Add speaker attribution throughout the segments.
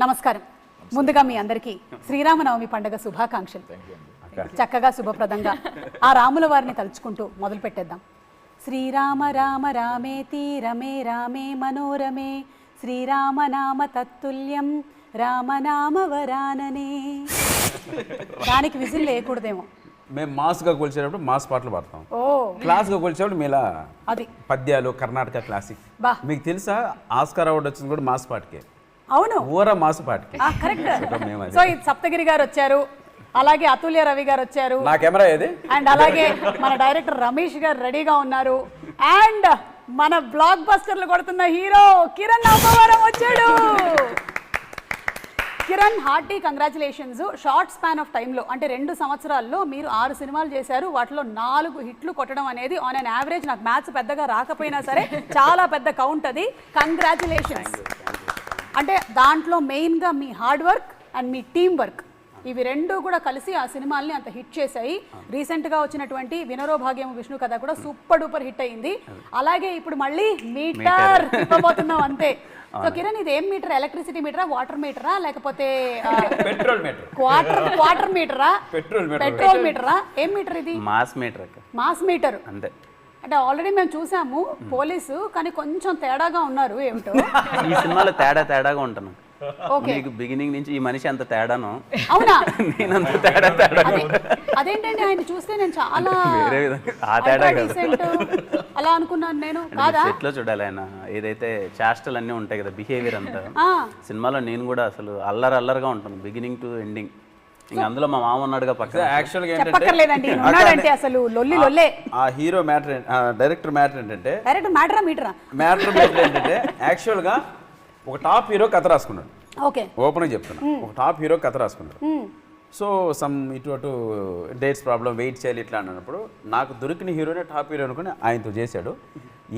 Speaker 1: నమస్కారం. ముందుగా మీ అందరికీ శ్రీరామనవమి పండుగ శుభాకాంక్షలు. చక్కగా శుభప్రదంగా ఆ రాముల వారిని తలుచుకుంటూ మొదలు పెట్టేద్దాం. శ్రీరామ రామ రామేతి రమే రామే మనోరమే శ్రీరామనామ తత్తుల్యం రామనామ వరాననే. దానికి విజిల్ లేకూడదేమో.
Speaker 2: మేము మాస్గా కొలిచేటప్పుడు మాస్ పాటలు పాడతాం.
Speaker 1: ఓ
Speaker 2: క్లాస్గా కొలిచేటప్పుడు మీలా
Speaker 1: అది
Speaker 2: పద్యాలు కర్ణాటక క్లాసిక్.
Speaker 1: బా
Speaker 2: మీకు తెలుసా ఆస్కార్ అవార్డు వచ్చింది కూడా మాస్ పాటకే.
Speaker 1: అవును
Speaker 2: ఊర మాస్ పాటకి.
Speaker 1: కరెక్ట్. సో ఇది సప్తగిరి గారు వచ్చారు, అలాగే అతుల్య రవి గారు వచ్చారు,
Speaker 2: నా కెమెరా ఏది,
Speaker 1: అండ్ అలాగే మన డైరెక్టర్ రమేష్ గారు రెడీగా ఉన్నారు, అండ్ మన బ్లాక్ బస్టర్లు కొడుతున్న హీరో కిరణ్ అబ్బవరం వచ్చాడు. Kiran, hearty congratulations. Short span of టైంలో అంటే 2 సంవత్సరాల్లో మీరు 6 సినిమాలు చేశారు. వాటిలో 4 హిట్లు కొట్టడం అనేది ఆన్ అన్ యావరేజ్, నాకు మ్యాథ్స్ పెద్దగా రాకపోయినా సరే చాలా పెద్ద కౌంట్ అది. కంగ్రాచులేషన్స్. అంటే దాంట్లో మెయిన్గా మీ హార్డ్ వర్క్ అండ్ మీ టీమ్ వర్క్, ఇవి 2 కూడా కలిసి ఆ సినిమాల్ని అంత హిట్ చేశాయి. రీసెంట్గా వచ్చినటువంటి వినరో భాగ్యం విష్ణు కథ కూడా సూపర్ డూపర్ హిట్ అయింది. అలాగే ఇప్పుడు మళ్ళీ మీటర్ తిప్పబోతున్నాం అంతే. సో కిరణ్, ఇది ఏం మీటర్? ఎలక్ట్రిసిటీ మీటరా, వాటర్ మీటరా, లేకపోతే
Speaker 2: పెట్రోల్ మీటర్?
Speaker 1: వాటర్ మీటరా, పెట్రోల్ మీటరా, ఏం మీటర్ ఇది?
Speaker 3: Mass metre.
Speaker 1: మాస్ మీటర్
Speaker 3: అంతే.
Speaker 1: అంటే ఆల్రెడీ మేము చూసాము పోలీసు, కానీ కొంచెం తేడాగా ఉన్నారు ఏమిటో.
Speaker 3: ఈ సినిమాలో తేడాగా ఉంటాను. మీకు బిగినింగ్ నుంచి ఈ మనిషి అంత తేడాను.
Speaker 1: అవునా?
Speaker 3: నేను అంత తేడా.
Speaker 1: అదేంటండి, ఆయన చూస్తే నేను చాలా
Speaker 3: వేరే విధంగా ఆ తేడా
Speaker 1: డీసెంట్ అలా అనుకున్నాను నేను. కాదా?
Speaker 3: సెట్ లో చూడాలి ఆయన ఏదైతే చేష్టలు అన్నీ ఉంటాయి కదా, బిహేవియర్ అంతా. సినిమాలో నేను కూడా అసలు అల్లరిగా ఉంటాను బిగినింగ్ టు ఎండింగ్. ఇంకా అందులో మా మామ ఉన్నాడుగా పక్కన.
Speaker 2: యాక్చువల్గా
Speaker 1: చెప్పక్కర్లేదండి, ఉన్నాడంటే అసలు లొల్లే.
Speaker 2: ఆ హీరో మ్యాటర్, డైరెక్టర్ మ్యాటర్ ఏంటంటే,
Speaker 1: డైరెక్టర్ మ్యాటరా మీటరా?
Speaker 2: మ్యాటర్ ఏంటంటే యాక్చువల్గా ఒక టాప్ హీరో కథ రాసుకున్నాడు.
Speaker 1: ఓకే,
Speaker 2: ఓపెన్గా చెప్తున్నా, ఒక టాప్ హీరో కథ రాసుకున్నాడు. సో సమ్ ఇటు డేట్స్ ప్రాబ్లం, వెయిట్ చేయాలి ఇట్లా అన్నప్పుడు నాకు దొరికిన హీరోనే టాప్ హీరో అనుకుని ఆయనతో చేశాడు.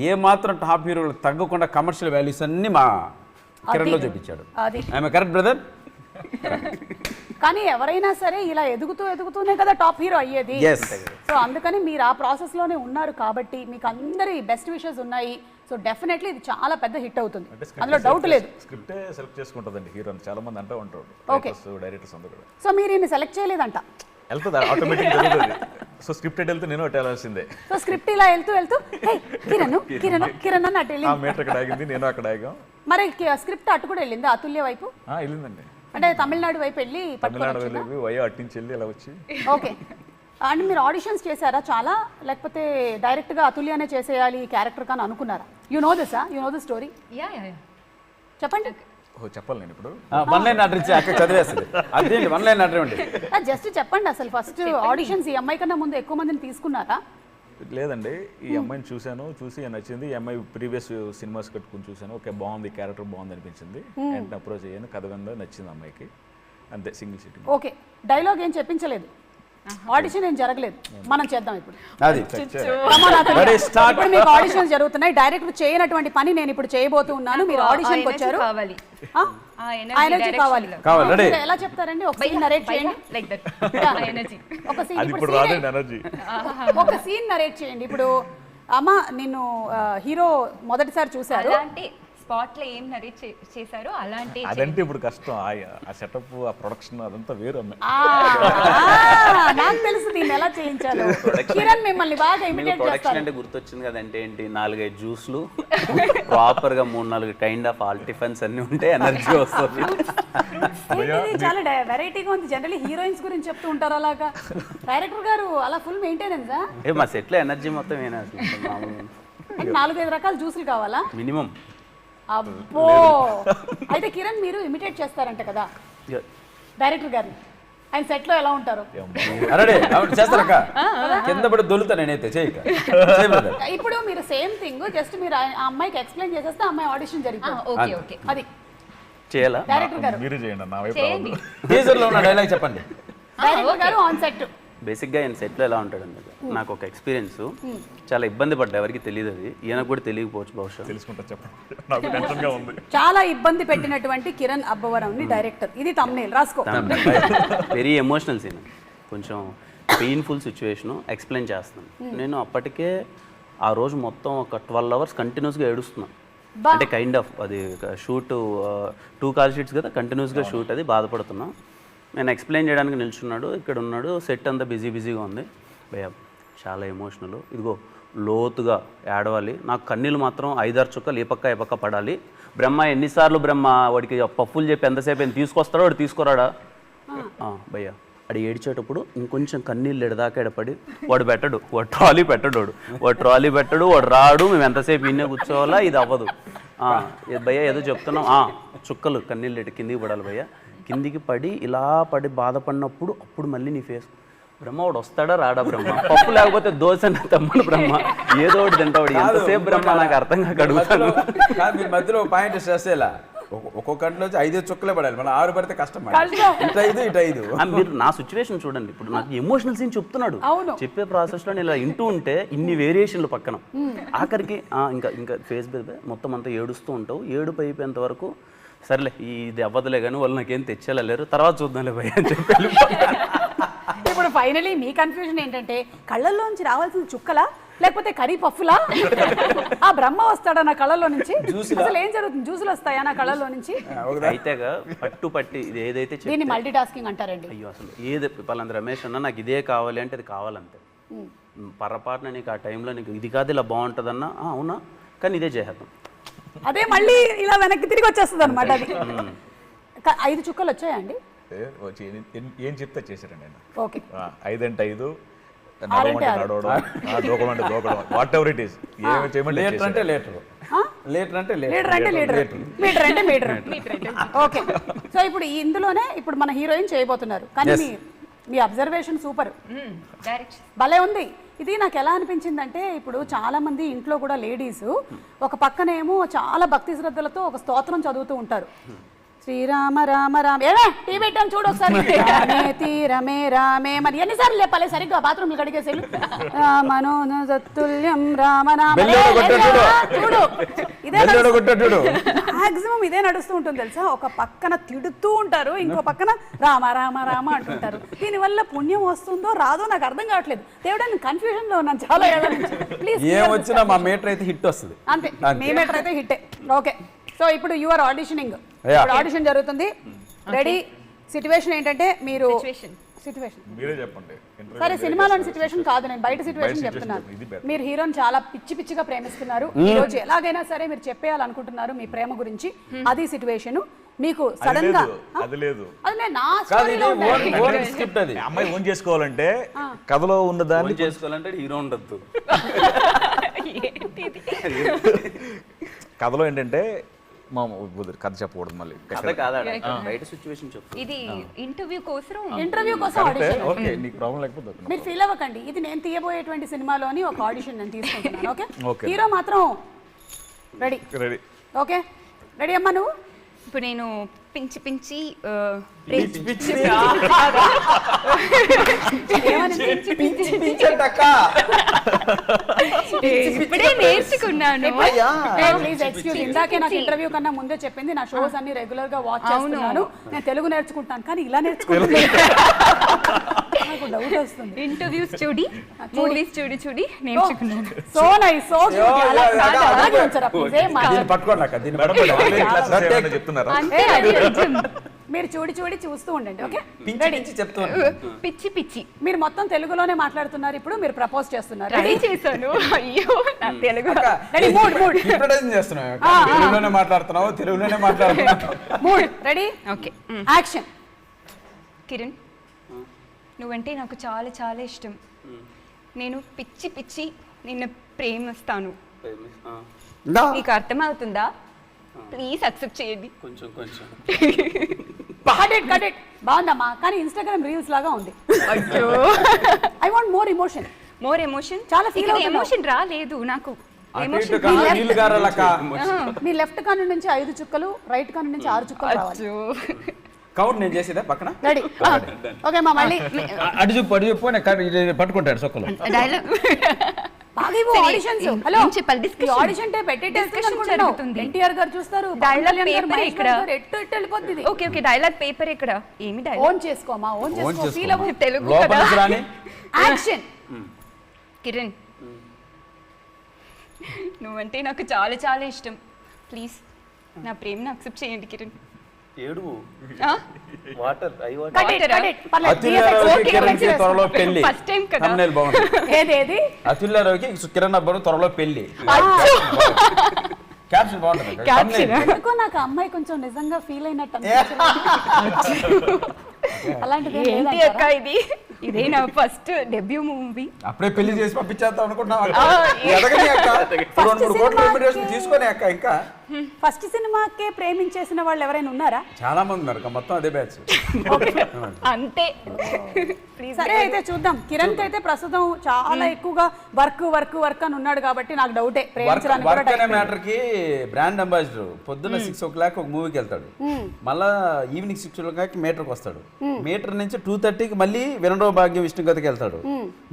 Speaker 2: ఏ మాత్రం టాప్ హీరోలు తగ్గకుండా కమర్షియల్ వాల్యూస్ అన్ని మా కిరణ్లో చూపించాడు. I'm correct brother?
Speaker 1: కానీ ఎవరైనా సరే ఇలా ఎదుగుతూనే కదా టాప్ హీరో అయ్యేది. సో అందుకని మీరు ఆ ప్రాసెస్ లోనే ఉన్నారు కాబట్టి మీకు అందరి బెస్ట్ విషెస్ ఉన్నాయి. సో డెఫినెట్లీ ఇది చాలా పెద్ద హిట్ అవుతుంది, అందులో డౌట్ లేదు.
Speaker 4: స్క్రిప్టే సెలెక్ట్ చేసుకుంటుందండి హీరో, చాలా మంది అంటూ ఉంటారు.
Speaker 1: ఓకే,
Speaker 4: డైరెక్టర్స్ అందరూ కూడా.
Speaker 1: సో మీరు ఈయన సెలెక్ట్ చేయలేదంట?
Speaker 4: వెళ్తుంది ఆటోమేటిక్ జరుగుతుంది. సో స్క్రిప్టెడ్ వెళ్తే నేను అటు వెళ్ళాల్సిందే.
Speaker 1: సో స్క్రిప్ట్ ఇలా వెళ్తూ కిరణ్ అని అటు వెళ్ళింది.
Speaker 4: మీటర్ అక్కడ ఆగింది, నేను అక్కడ ఆగాం.
Speaker 1: మరి స్క్రిప్ట్ అటు కూడా వెళ్ళింది అతుల్య వైపు?
Speaker 4: వెళ్ళిందండి.
Speaker 1: అంటే తమిళనాడు వైపు వెళ్ళి
Speaker 4: తమిళనాడు వెళ్ళి వయో అట్టించి వెళ్ళి ఇలా వచ్చి.
Speaker 1: ఓకే. అండ్ మీరు ఆడిషన్స్ చేశారా చాలా, లేకపోతే డైరెక్ట్గా అతుల్యనే చేసేయాలి ఈ క్యారెక్టర్ కానీ అనుకున్నారా? You know this story? చెప్పండి.
Speaker 4: చెప్పాలి నేను ఇప్పుడు?
Speaker 2: 1 లైన్ ఆర్డర్ ఇచ్చి అక్కడ చదివేస్తుంది. అదేంటి 1 లైన్ ఆర్డర్ అండి?
Speaker 1: జస్ట్ చెప్పండి అసలు ఫస్ట్ ఆడిషన్స్ ఈ అమ్మాయి కన్నా ముందు ఎక్కువ మందిని తీసుకున్నారా?
Speaker 4: లేదండి, ఈ అమ్మాయిని చూసి నచ్చింది. ఈ అమ్మాయి ప్రీవియస్ సినిమాస్ కట్టుకుని చూశాను, ఓకే బాగుంది, క్యారెక్టర్ బాగుంది అనిపించింది. వెంటనే అప్రోచ్ అయ్యాను, కథ విందా నచ్చింది అమ్మాయికి, అంతే. Single sitting.
Speaker 1: ఓకే, డైలాగ్ ఏం చెప్పించలేదు, ఆడిషన్ ఏం జరగలేదు. మనం చేద్దాం ఇప్పుడు. ఇప్పుడు మీకు ఆడిషన్స్ జరుగుతున్నాయి. డైరెక్టర్ చేయనటువంటి పని నేను ఇప్పుడు చేయబోతున్నాను. మీరు ఆడిషన్కి వచ్చారు, ఎనర్జీ కావాలి. ఎలా చెప్తారండి? ఒక సీన్ నరేట్ చేయండి. ఒక సీన్ నరేట్ చేయండి. ఇప్పుడు అమ్మ నిన్ను హీరో మొదటిసారి చూసారు,
Speaker 5: స్పాట్ లో ఏం నరేట్ చేశారు అలాంటి.
Speaker 4: అదంటే ఇప్పుడు కష్టం, ఆ సెటప్, ఆ ప్రొడక్షన్ అదంతా వేరు.
Speaker 1: నాకు తెలుసు దీన్ని ఎలా చేయించాలో. కిరణ్ మిమ్మల్ని బాగా ఇమిటేట్
Speaker 3: ప్రొడక్షన్ అంటే గుర్తొచ్చింది కదంటే ఏంటి, 4-5 జ్యూస్లు ప్రాపర్ గా 3-4 కైండ్ ఆఫ్ ఆల్ టిఫిన్స్ అన్ని ఉంటే ఎనర్జీ వస్తుంది.
Speaker 1: చాలా వెరైటీగా ఉంది. జనరల్లీ హీరోయిన్స్ గురించి చెప్తూ ఉంటారు అలాగా. డైరెక్టర్ గారు అలా ఫుల్ మెయింటెనెన్స్?
Speaker 3: మా సెట్ లో ఎనర్జీ మొత్తం ఏనా?
Speaker 1: 4-5 రకాల జ్యూసులు కావాలా
Speaker 3: మినిమం?
Speaker 1: అబ్బో, అయితే కిరణ్ మీరు ఇమిటేట్ చేస్తారంట కదా డైరెక్టర్ గారిని. ఆయన సెట్ లో ఎలా ఉంటారు?
Speaker 2: చేస్తారక్క, కింద పడి దొలుతా నేనైతే చేయక.
Speaker 1: ఇప్పుడు మీరు సేమ్ థింగ్ జస్ట్ మీరు ఆ అమ్మాయికి ఎక్స్ప్లెయిన్ చేసేస్తే అమ్మాయి ఆడిషన్ జరిగింది. అది
Speaker 3: చేయాలా?
Speaker 1: డైరెక్టర్ గారు
Speaker 4: మీరు చేయండి, నా వైపు.
Speaker 2: టీజర్ లో ఉన్న డైలాగ్ చెప్పండి.
Speaker 1: డైరెక్టర్ గారు ఆన్ సెట్.
Speaker 3: బేసిక్గా ఈయన సెట్లో ఎలా ఉంటాడు అన్నది నాకు ఒక ఎక్స్పీరియన్స్. చాలా ఇబ్బంది పడ్డా, ఎవరికి తెలియదు, అది ఈయనకు కూడా తెలియకపోవచ్చు, బహుశా.
Speaker 4: తెలుసుకుంటా చెప్పండి, నాకు టెన్షన్గా ఉంది.
Speaker 1: చాలా ఇబ్బంది పెట్టినటువంటి కిరణ్ అబ్బవరం డైరెక్టర్. ఇది తమ్నేల్ రాసుకో.
Speaker 3: వెరీ ఎమోషనల్ సీన్, కొంచెం పెయిన్ఫుల్ సిచ్యువేషను ఎక్స్ప్లెయిన్ చేస్తాను. నేను అప్పటికే ఆ రోజు మొత్తం ఒక 12 hours కంటిన్యూస్గా ఏడుస్తున్నాను. అంటే కైండ్ ఆఫ్ అది షూట్ 2 కాల్ షీట్స్ కదా కంటిన్యూస్గా షూట్ అది బాధపడుతున్నా. నేను ఎక్స్ప్లెయిన్ చేయడానికి నిల్చున్నాడు, ఇక్కడ ఉన్నాడు, సెట్ అంతా బిజీగా ఉంది. భయ్యా చాలా ఎమోషనల్, ఇదిగో లోతుగా ఏడవాలి, నాకు కన్నీళ్ళు మాత్రం 5-6 చుక్కలు ఈ పక్క పడాలి. బ్రహ్మ ఎన్నిసార్లు బ్రహ్మ వాడికి పప్పులు చెప్పి ఎంతసేపు ఏం తీసుకొస్తాడో వాడు తీసుకురాడా భయ్యా. వాడు ఏడ్చేటప్పుడు ఇంకొంచెం కన్నీళ్ళు ఎడదాకా ఎడపడి వాడు పెట్టడు, వాడు ట్రాలీ పెట్టడు, వాడు రాడు, మేము ఎంతసేపు ఇన్నే కూర్చోవాలా, ఇది అవ్వదు. భయ్యా ఏదో చెప్తున్నాం, చుక్కలు కన్నీళ్ళు కిందికి పడాలి భయ్యా. కిందికి పడి ఇలా పడి బాధపడినప్పుడు అప్పుడు మళ్ళీ నీ ఫేస్ బ్రహ్మ వాడు వస్తాడా రాడా బ్రహ్మ, పప్పు లేకపోతే దోశ తమ్ముడు బ్రహ్మ ఏదో ఒకటి తింటాడు, ఎంతసేపు బ్రహ్మ నాకు అర్థం కాక అడుగుతాను.
Speaker 2: మీ మధ్యలో పాయింట్ స్ట్రెస్ ఎలా ఒక్కొక్క గంటలో 5 చుక్కలే పడాలి, మన 6 పడితే కష్టం. ఇటు 5
Speaker 3: మీరు నా సిచ్యువేషన్ చూడండి, ఇప్పుడు నాకు ఎమోషనల్ సీన్ చెప్తున్నాడు, చెప్పే ప్రాసెస్లో నేను ఇలా వింటూ ఉంటే ఇన్ని వేరియేషన్లు పక్కన ఆఖరికి ఇంకా ఫేస్ మొత్తం అంతా ఏడుస్తూ ఉంటావు, ఏడుపు అయిపోయేంత వరకు సర్లే ఇది అవ్వదులే కానీ వాళ్ళు నాకేం తెచ్చేలేరు, తర్వాత చూద్దాంలే భయ్య అని చెప్పి.
Speaker 1: ఇప్పుడు ఫైనలీ మీ కన్ఫ్యూజన్ ఏంటంటే కళ్ళల్లోంచి రావాల్సిన చుక్కలా లేకపోతే కర్రీ పఫ్ఫులా, ఆ బ్రహ్మ వస్తాడా నా కళ్ళల్లో నుంచి, అసలు ఏం జరుగుతుంది, జ్యూసులు వస్తాయా నా కళ్ళల్లో నుంచి?
Speaker 3: అయితేగా పట్టి ఇది ఏదైతే
Speaker 1: దీన్ని మల్టీ టాస్కింగ్ అంటారండి.
Speaker 3: అయ్యో అసలు ఏది పలాంటి రమేష్ అన్న నాకు ఇదే కావాలి అంటే అది కావాలంతే, పొరపాటున నీకు ఆ టైంలో నీకు ఇది కాదు ఇలా బాగుంటుందన్నా అవునా కానీ ఇదే చేద్దాం,
Speaker 1: అదే మళ్ళీ ఇలా వెనక్కి తిరిగి వచ్చేస్తుంది అనమాట. అది 5 చుక్కలు వచ్చాయండి,
Speaker 4: ఏం చెప్తే చేశారండి ఆయన.
Speaker 1: ఓకే
Speaker 4: 5 అంటే 5, నడవమంటే నడవడం, దూకమంటే దూకడం, వాట్ ఎవర్ ఇట్ ఈస్, ఏమి చేయమంటే
Speaker 2: లీటర్ అంటే లీటర్, లీటర్ అంటే
Speaker 1: లీటర్ అంటే లీటర్, మీటర్ అంటే మీటర్. ఓకే, సో ఇప్పుడు ఇందులోనే ఇప్పుడు మన హీరోయిన్ చేయబోతున్నారు, కానీ మీ అబ్జర్వేషన్ సూపర్, భలే ఉంది. ఇది నాకు ఎలా అనిపించిందంటే ఇప్పుడు చాలా మంది ఇంట్లో కూడా లేడీస్ ఒక పక్కనేమో చాలా భక్తి శ్రద్ధలతో ఒక స్తోత్రం చదువుతూ ఉంటారు, శ్రీరామ రామ రామ ఏమే టీ పెట్టాం చూడు ఒకసారి, తీరమే రామే మరి ఎన్నిసార్లు లేపాలి సరిగ్గా బాత్రూమ్ కడిగేసి మనోతుల్యం రామనామ చూడు, ఇదే మాక్సిమం ఇదే నడుస్తూ ఉంటుంది తెలుసా. ఒక పక్కన తిడుతూ ఉంటారు, ఇంకో పక్కన రామ రామ రామ అంటుంటారు. దీనివల్ల పుణ్యం వస్తుందో రాదో నాకు అర్థం కావట్లేదు. దేవుడా నేను కన్ఫ్యూజన్ లో ఉన్నాను చాలా. ప్లీజ్
Speaker 2: ఏమొచ్చినా మా మీటర్ అయితే హిట్ వస్తుంది,
Speaker 1: అంతే మీ మీటర్ అయితే హిట్టే. ఓకే, సో ఇప్పుడు యు ఆర్ ఆడిషనింగ్, ఆడిషన్ జరుగుతుంది, రెడీ. సిచ్యువేషన్ ఏంటంటే మీరు సిచ్యువేషన్
Speaker 4: మీరే చెప్పండి.
Speaker 1: సరే సినిమాలోని సిచ్యువేషన్ కాదు, నేను బయట సిచ్యువేషన్ చెప్తున్నాను. మీరు హీరోని చాలా పిచ్చిగా ప్రేమిస్తున్నారు, ఈ రోజు ఎలాగైనా సరే మీరు చెప్పేయాలనుకుంటున్నారు మీ ప్రేమ గురించి, అది సిచ్యువేషన్. మీకు సడన్ గా
Speaker 4: అది లేదు,
Speaker 1: అది నా స్టోరీలో
Speaker 2: స్క్రిప్ట్ అది
Speaker 4: అమ్మాయి ఓన్ చేసుకోవాలంటే కథలో ఉన్న దాన్ని
Speaker 3: చేసుకోవాలంటే హీరో ఉండద్దు.
Speaker 4: కథలో ఏంటంటే మా కథ చెప్పకూడదు మళ్ళీ,
Speaker 3: బయట సిచ్యువేషన్ చెప్పు.
Speaker 5: ఇది ఇంటర్వ్యూ కోసం
Speaker 1: ఆడిషన్.
Speaker 4: ఓకే నీకు ప్రాబ్లం లేకపోతే
Speaker 1: మీరు ఫీల్ అవ్వకండి, ఇది నేను తీయబోయేటువంటి సినిమాలోని ఒక ఆడిషన్ నేను తీసుకుంటున్నాను. ఓకే, హీరో మాత్రం రెడీ. ఓకే రెడీ అమ్మా నువ్వు?
Speaker 5: ఇప్పుడు నేను పించి ఇప్పుడే నేర్చుకున్నాను.
Speaker 1: ప్లీజ్ ఎక్స్క్యూజ్, ఇందాకే నాకు ఇంటర్వ్యూ కన్నా ముందే చెప్పింది నా షోస్ అన్ని రెగ్యులర్ గా వాచ్ చేస్తున్నాను, నేను తెలుగు నేర్చుకుంటాను, కానీ ఇలా నేర్చుకుంటున్నాను డౌట్ వస్తుంది.
Speaker 5: ఇంటర్వ్యూస్ చూడి మూవీస్ చూడి నేర్చుకున్నాను.
Speaker 1: సో నైస్, సో
Speaker 4: చెప్తున్నారా?
Speaker 1: మీరు చూడి చూస్తూ ఉండండి. ఓకే
Speaker 5: పిచ్చి
Speaker 1: మీరు మొత్తం తెలుగులోనే మాట్లాడుతున్నారు, ఇప్పుడు మీరు ప్రపోజ్ చేస్తున్నారు.
Speaker 5: రెడీ చేశాను. అయ్యో నా తెలుగు
Speaker 2: తెలుగులోనే మాట్లాడుతున్నావు.
Speaker 1: Mood ready,
Speaker 5: okay
Speaker 1: action.
Speaker 5: Kiran నువ్వంటే నాకు చాలా ఇష్టం, నేను పిచ్చి నిన్ను ప్రేమిస్తాను, నీకు అర్థమవుతుందా? ప్లీజ్ అక్సెప్ట్ చేయండి.
Speaker 3: కొంచెం
Speaker 1: కట్ ఇట్ బాగుందమ్మా, కానీ ఇన్స్టాగ్రామ్ రీల్స్ లాగా ఉంది.
Speaker 5: అయ్యో
Speaker 1: ఐ వాంట్ మోర్ ఎమోషన్. చాలా ఫీల్ అవుతున్నా.
Speaker 5: ఎమోషన్ రాలేదు నాకు.
Speaker 1: మీ లెఫ్ట్ కాను నుంచి 5 చుక్కలు, రైట్ కాను నుంచి 6 చుక్కలు రావాలి.
Speaker 2: కౌంట్ నేను చేసేదా పక్కన.
Speaker 1: రెడీ ఓకే మా మళ్ళీ
Speaker 2: అటు చెప్పు పట్టుకుంటాడు చుక్కలు.
Speaker 5: Dialogue
Speaker 1: auditions. హలో ఆడిషన్ జరుగుతుంది, ఎన్టీఆర్ గారు చూస్తారు,
Speaker 5: ఓకే డైలాగ్ పేపర్ ఇక్కడ ఏమి డైలాగ్
Speaker 1: ఓన్ చేసుకోమా, ఓన్ చేసుకో, ఫీల్ అవ్వు.
Speaker 5: తెలుగు
Speaker 1: యాక్షన్.
Speaker 5: కిరణ్ నువ్వంటే నాకు చాలా ఇష్టం, ప్లీజ్ నా ప్రేమను యాక్సెప్ట్ చేయండి కిరణ్.
Speaker 3: ఏడు
Speaker 5: ఆ?
Speaker 3: Water I water
Speaker 1: Cut it, cut it. పర్లేదు.
Speaker 2: అతుల్యారావుకి
Speaker 5: okay,
Speaker 2: కిరణ్కి
Speaker 5: okay.
Speaker 2: త్వరలో పెళ్లి.
Speaker 5: First time కదా.
Speaker 2: thumbnail బాగుంది.
Speaker 1: ఏదేది
Speaker 2: అతుల్యారావుకి కిరణ్ అబ్బరు త్వరలో పెళ్లి. క్యాప్షన్ బాగుంటుంది.
Speaker 5: Caption.
Speaker 2: thumbnail.
Speaker 1: ఎందుకో నాకు ఆ అమ్మాయి కొంచెం నిజంగా ఫీల్ అయినట్టు అనిపించింది. అలాంటిది ఏం
Speaker 5: ఏంటి
Speaker 1: లేదంటారా?
Speaker 5: అక్క ఇది? ఇదే నా ఫస్ట్ డెబ్యూ మూవీ.
Speaker 2: అప్పుడే పెళ్లి చేసి పంపించేద్దాం అనుకుంటున్నావు
Speaker 5: ఆ,
Speaker 2: ఎదగని అక్క 2-3 కోట్ల
Speaker 1: సినిమాకి-
Speaker 2: రెమ్యునరేషన్ తీసుకొని అక్క ఇంకా
Speaker 1: ఫస్ట్ సినిమాకే ప్రేమించేసిన వాళ్ళు ఎవరైనా ఉన్నారా?
Speaker 2: చాలా మంది ఉన్నారు అక్క, మొత్తం అదే బ్యాచ్.
Speaker 5: అంతే. ప్లీజ్
Speaker 1: సరే అయితే చూద్దాం. కిరణ్ కి అయితే ప్రస్తుతం చాలా ఎక్కువగా వర్క్ అని ఉన్నాడు కాబట్టి నాకు డౌటే ప్రేమించడానికి కూడా
Speaker 2: వర్క్ అనే
Speaker 1: time
Speaker 2: మ్యాటర్ కి బ్రాండ్ అంబాసిడర్ పొద్దున్న 6 o'clock ఒక మూవీకి వెళ్తాడు, మళ్ళా ఈవినింగ్ 6 o'clock మీటర్కి వస్తాడు, మీటర్ నుంచి 2:30కి మళ్ళీ వినడో భాగ్యం విష్ణు గతకి వెళ్తాడు,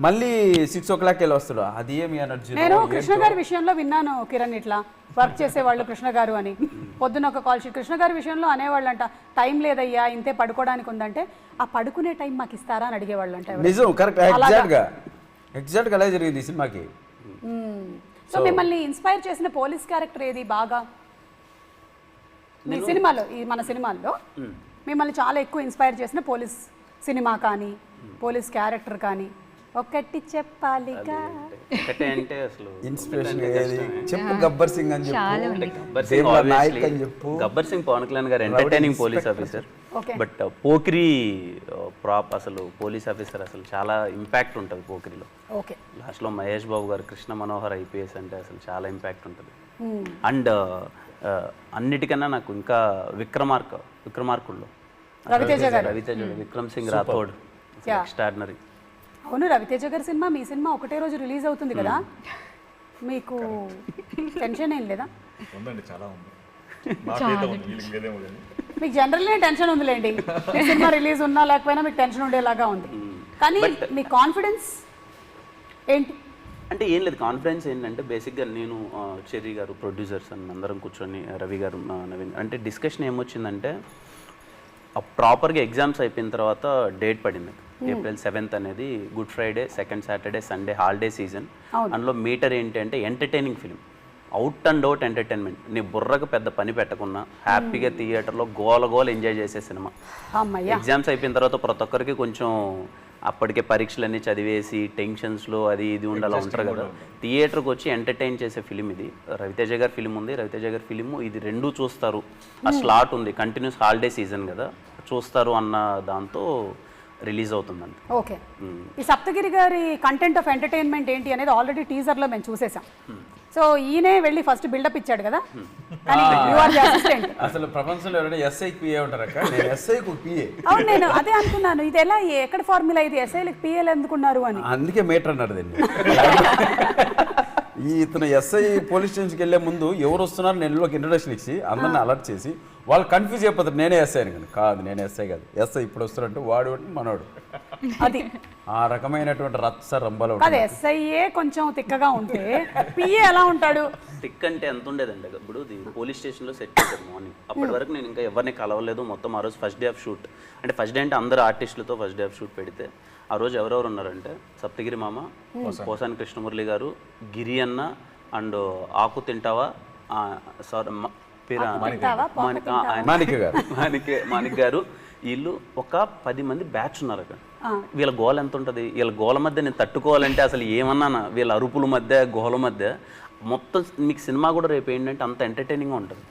Speaker 2: మళ్ళీ 6 o'clock వెళ్ళి వస్తాడు. అది ఏమి ఎనర్జీ.
Speaker 1: నేను కృష్ణ గారి విషయంలో విన్నాను కిరణ్ ఇట్లా వర్క్ చేసేవాళ్ళు కృష్ణ గారు అని. పొద్దున ఒక కాల్ షీట్ కృష్ణ గారి విషయంలో అనేవాళ్ళంట, టైం లేదయ్యా ఇంతే పడుకోవడానికి ఉందంటే ఆ పడుకునే టైం మాకు ఇస్తారా అని అడిగేవాళ్ళంట.
Speaker 2: నిజం, కరెక్ట్, ఎగ్జాక్ట్ గా అలాగే జరిగింది ఈ సినిమాకి.
Speaker 1: సో మిమ్మల్ని ఇన్స్పైర్ చేసిన పోలీస్ క్యారెక్టర్ ఏది బాగా మీ సినిమాలో? ఈ మన సినిమాల్లో మిమ్మల్ని చాలా ఎక్కువ ఇన్స్పైర్ చేసిన పోలీస్ సినిమా కానీ పోలీస్ క్యారెక్టర్ కానీ ఒకటి చెప్పాలిగా.
Speaker 3: ఒకటే అంటే అసలు
Speaker 2: ఇన్స్పిరేషన్ ఏది చెప్పు. గబ్బర్ సింగ్ అని చెప్పు,
Speaker 3: గబ్బర్ సింగ్
Speaker 2: దేవా నాయక్
Speaker 3: obviously.
Speaker 2: అని చెప్పు.
Speaker 3: Gabbar Singh Pawan Kalyan garu entertaining police officer.
Speaker 1: Okay.
Speaker 3: But Pokiri proper అసలు పోలీస్ ఆఫీసర్ అసలు చాలా ఇంపాక్ట్ ఉంటుంది పోకిరిలో.
Speaker 1: ఓకే.
Speaker 3: లాస్ట్లో మహేష్ బాబు గారు కృష్ణ మనోహర్ ఐపీఎస్ అంటే అసలు చాలా ఇంపాక్ట్ ఉంటుంది. అండ్ అన్నిటికన్నా నాకు ఇంకా విక్రమార్కుల్లో
Speaker 1: రవితేజ గారు.
Speaker 3: రవితేజ విక్రమ్ సింగ్ రాథోడ్ ఎక్స్ట్రాడినరీ.
Speaker 1: అవును, రవితేజ గారి సినిమా మీ సినిమా ఒకటే రోజు రిలీజ్ అవుతుంది కదా, మీకు టెన్షన్ ఏం లేదా?
Speaker 4: ఉందండి, చాలా ఉంది. నాకైతే ఉంది, వీళ్ళకి లేదేమో కానీ.
Speaker 1: మీకు జనరల్గా టెన్షన్ ఉందిలేండి, మీ సినిమా రిలీజ్ ఉన్నా లేకపోయినా మీకు టెన్షన్ ఉండేలాగా ఉంది. కానీ మీ కాన్ఫిడెన్స్ ఏంటి?
Speaker 3: అంటే ఏం లేదు, కాన్ఫిడెన్స్ ఏంటంటే బేసిక్గా నేను చెర్రీ గారు ప్రొడ్యూసర్స్ అని అందరం కూర్చొని రవి గారు నవీన్ అంటే డిస్కషన్ ఏమొచ్చిందంటే ప్రాపర్గా ఎగ్జామ్స్ అయిపోయిన తర్వాత డేట్ పడింది. April 7th అనేది good Friday, second Saturday, Sunday holiday season. అందులో మీటర్ ఏంటి అంటే entertaining film, out and out entertainment. నీ బుర్రకు పెద్ద పని పెట్టకున్నా హ్యాపీగా థియేటర్లో గోల ఎంజాయ్ చేసే సినిమా. ఎగ్జామ్స్ అయిపోయిన తర్వాత ప్రతి ఒక్కరికి కొంచెం అప్పటికే పరీక్షలన్నీ చదివేసి టెన్షన్స్లో అది ఇది ఉండాలి ఉంటారు కదా, థియేటర్కి వచ్చి ఎంటర్టైన్ చేసే ఫిలిం ఇది. రవితేజ గారి ఫిలిం ఉంది, రవితేజ గారి ఫిలిం ఇది రెండూ చూస్తారు. ఆ స్లాట్ ఉంది, కంటిన్యూస్ హాలిడే సీజన్ కదా, చూస్తారు అన్న దాంతో రిలీజ్ అవుతుందండి.
Speaker 1: ఓకే. ఈ సప్తగిరి గారి కంటెంట్ ఆఫ్ ఎంటర్టైన్మెంట్ ఏంటి అనేది ఆల్రెడీ టీజర్లో మేము చూసేసాం. సో ఈయనే వెళ్ళి ఫస్ట్ బిల్డప్ ఇచ్చాడు కదా, కానీ యు ఆర్ ది అసిస్టెంట్.
Speaker 2: అసలు ప్రపంచంలో ఎవరైనా ఎస్ఐకి పిఏ ఉంటారు అక్క, నేను ఎస్ఐకి పిఏ.
Speaker 1: అవును, నేను అదే అనుకున్నాను, ఇది ఎలా ఎక్కడ ఫార్ములా ఇది, ఎస్ఐలకు పిఏలు ఎందుకున్నారు అని.
Speaker 2: అందుకే మీటర్ అన్నాడు దీన్ని. ఇతను ఎస్ఐ పోలీస్ స్టేషన్కి వెళ్ళే ముందు ఎవరు వస్తున్నారు నేను ఇంట్రొడక్షన్ ఇచ్చి అందరిని అలర్ట్ చేసి వాళ్ళు కన్ఫ్యూజ్ అయిపోతారు, నేనే ఎస్ఐ అని. కాదు, నేను ఎస్ఐ కాదు, ఎస్ఐ ఇప్పుడు వస్తున్నట్టు వాడు మనోడు.
Speaker 1: అది
Speaker 2: ఆ రకమైనటువంటి రచ్చ రంబలో
Speaker 1: కాదు, ఎస్ఐఏ కొంచెం తిక్కగా ఉంటే పిఏ ఎలా ఉంటాడు?
Speaker 3: టిక్ అంటే ఎంత ఉండేదండి. ఇప్పుడు పోలీస్ స్టేషన్లో సెట్ చేశారు మార్నింగ్. అప్పటి వరకు నేను ఇంకా ఎవరిని కలవలేదు. మొత్తం ఆ రోజు ఫస్ట్ డే ఆఫ్ షూట్. అంటే ఫస్ట్ డే అంటే అందరు ఆర్టిస్టులతో ఫస్ట్ డే ఆఫ్ షూట్ పెడితే ఆ రోజు ఎవరెవరు ఉన్నారంటే సప్తగిరి మామ, పోసాని కృష్ణమురళి గారు, గిరి అన్న అండ్ ఆకు తింటావా సారీ మాణిక్ గారు, వీళ్ళు ఒక 10 మంది బ్యాచ్ ఉన్నారు అక్కడ. వీళ్ళ గోల ఎంత ఉంటుంది, వీళ్ళ గోల మధ్య నేను తట్టుకోవాలంటే అసలు ఏమన్నా వీళ్ళ అరుపుల మధ్య గోల మధ్య మొత్తం మీకు సినిమా కూడా రేపు ఏంటంటే అంత ఎంటర్టైనింగ్గా ఉంటుంది.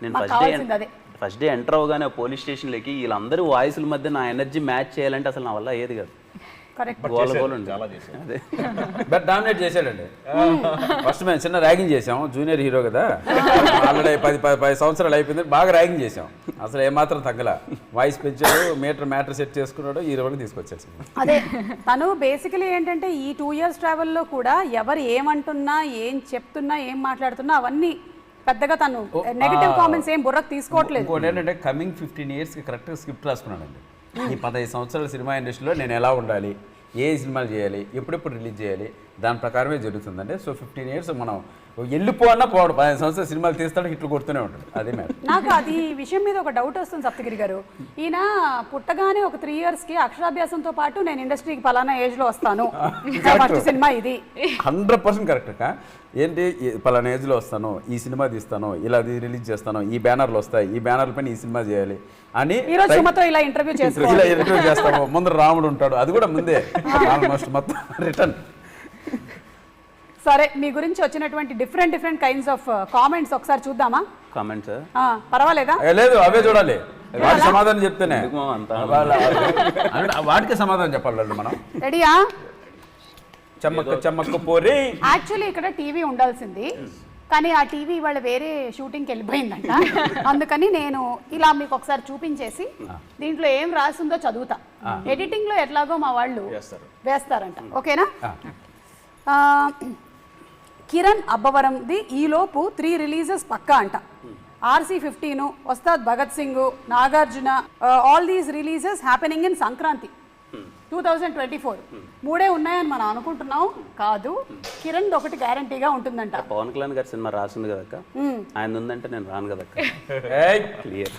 Speaker 3: నేను ఫస్ట్ డే ఎంటర్ అవగానే పోలీస్ స్టేషన్లోకి వీళ్ళందరూ వాయిస్ల మధ్య నా ఎనర్జీ మ్యాచ్ చేయాలంటే అసలు నా వల్ల అయ్యేది కాదు.
Speaker 2: బట్ డామినేట్ చేశాడండి. ఫస్ట్ మేము చిన్న ర్యాగింగ్ చేసాం, జూనియర్ హీరో కదా, ఆల్రెడీ 10 సంవత్సరాలు అయిపోయింది, బాగా ర్యాగింగ్ చేసాం. అసలు ఏమాత్రం తగ్గల, వాయిస్ పెంచాడు, మ్యాటర్ సెట్ చేసుకున్నాడు, ఈ రోజు తీసుకొచ్చేసి.
Speaker 1: అదే తను బేసికలీ ఏంటంటే ఈ 2 years ట్రావెల్లో కూడా ఎవరు ఏమంటున్నా, ఏం చెప్తున్నా, ఏం మాట్లాడుతున్నా అవన్నీ పెద్దగా తను నెగటివ్ కామెంట్స్ ఏం బుర్రకు తీసుకోవట్లేదు.
Speaker 2: ఇంకోటి ఏంటంటే కమింగ్ 15 yearsకి కరెక్ట్గా స్క్రిప్ట్ రాసుకున్నాడండి. ఈ 15 సంవత్సరాల సినిమా ఇండస్ట్రీలో నేను ఎలా ఉండాలి, ఏ సినిమాలు చేయాలి, ఎప్పుడెప్పుడు రిలీజ్ చేయాలి, దాని ప్రకారమే జరుగుతుందండి. సో 15 years మనం వెళ్ళిపోవన్నా పోవడం, 15 సంవత్సరాలు సినిమాలు తీస్తాడు, హిట్లు కొడుతూనే ఉంటాడు. అదే మేడం.
Speaker 1: నాకు అది విషయం మీద ఒక డౌట్ వస్తుంది సప్తగిరి గారు. ఈయన పుట్టగానే ఒక 3 yearsకి అక్షరాభ్యాసంతో పాటు నేను ఇండస్ట్రీకి పలానా ఏజ్లో వస్తాను, ఫస్ట్ సినిమా ఇది
Speaker 2: 100% కరెక్ట్. ఏంటి పలానా ఏజ్లో వస్తాను, ఈ సినిమా తీస్తాను, ఇలా రిలీజ్ చేస్తాను, ఈ బ్యానర్లు వస్తాయి, ఈ బ్యానర్ల పైన ఈ సినిమా చేయాలి అని
Speaker 1: ఈరోజు సుమతో ఇలా ఇంటర్వ్యూ చేసుకోవాలి,
Speaker 2: ఇలా ఇంటర్వ్యూ చేస్తాము. ముందు రాముడు ఉంటాడు, అది కూడా ముందే ఆల్మోస్ట్ మొత్తం రిటర్న్.
Speaker 1: సరే, మీ గురించి వచ్చినటువంటి డిఫరెంట్ కైండ్స్ ఆఫ్ కామెంట్స్ ఒకసారి చూద్దామా?
Speaker 3: కామెంట్స్
Speaker 1: పర్వాలేదా?
Speaker 2: లేదు, అవే చూడాలి. వాటి సమాధానం చెప్తేనే
Speaker 3: అంతా
Speaker 2: వాటికే సమాధానం చెప్పాలి మనం.
Speaker 1: రెడీయా?
Speaker 2: చెమ్మక్క పోరే.
Speaker 1: యాక్చువల్లీ ఇక్కడ టీవీ ఉండాల్సింది, కానీ ఆ టీవీ ఇవాళ వేరే షూటింగ్కి వెళ్ళిపోయిందంట. అందుకని నేను ఇలా మీకు ఒకసారి చూపించేసి దీంట్లో ఏం రాసిందో చదువుతా. ఎడిటింగ్లో ఎట్లాగో మా వాళ్ళు వేస్తారంట. ఓకేనా? కిరణ్ అబ్బవరంది ఈలోపు 3 releases పక్కా అంట. RC15, Ustaad Bhagat Singh, Nagarjuna, all these releases happening in Sankranti 2024. 3 ఉన్నాయని మనం అనుకుంటున్నాం, కాదు, కిరణ్ ఒకటి గ్యారంటీగా ఉంటుందంట.
Speaker 3: పవన్ కళ్యాణ్ గారి సినిమా రాసింది కదక్క, ఆయన ఉందంటే నేను రాను కదక్క. క్లియర్.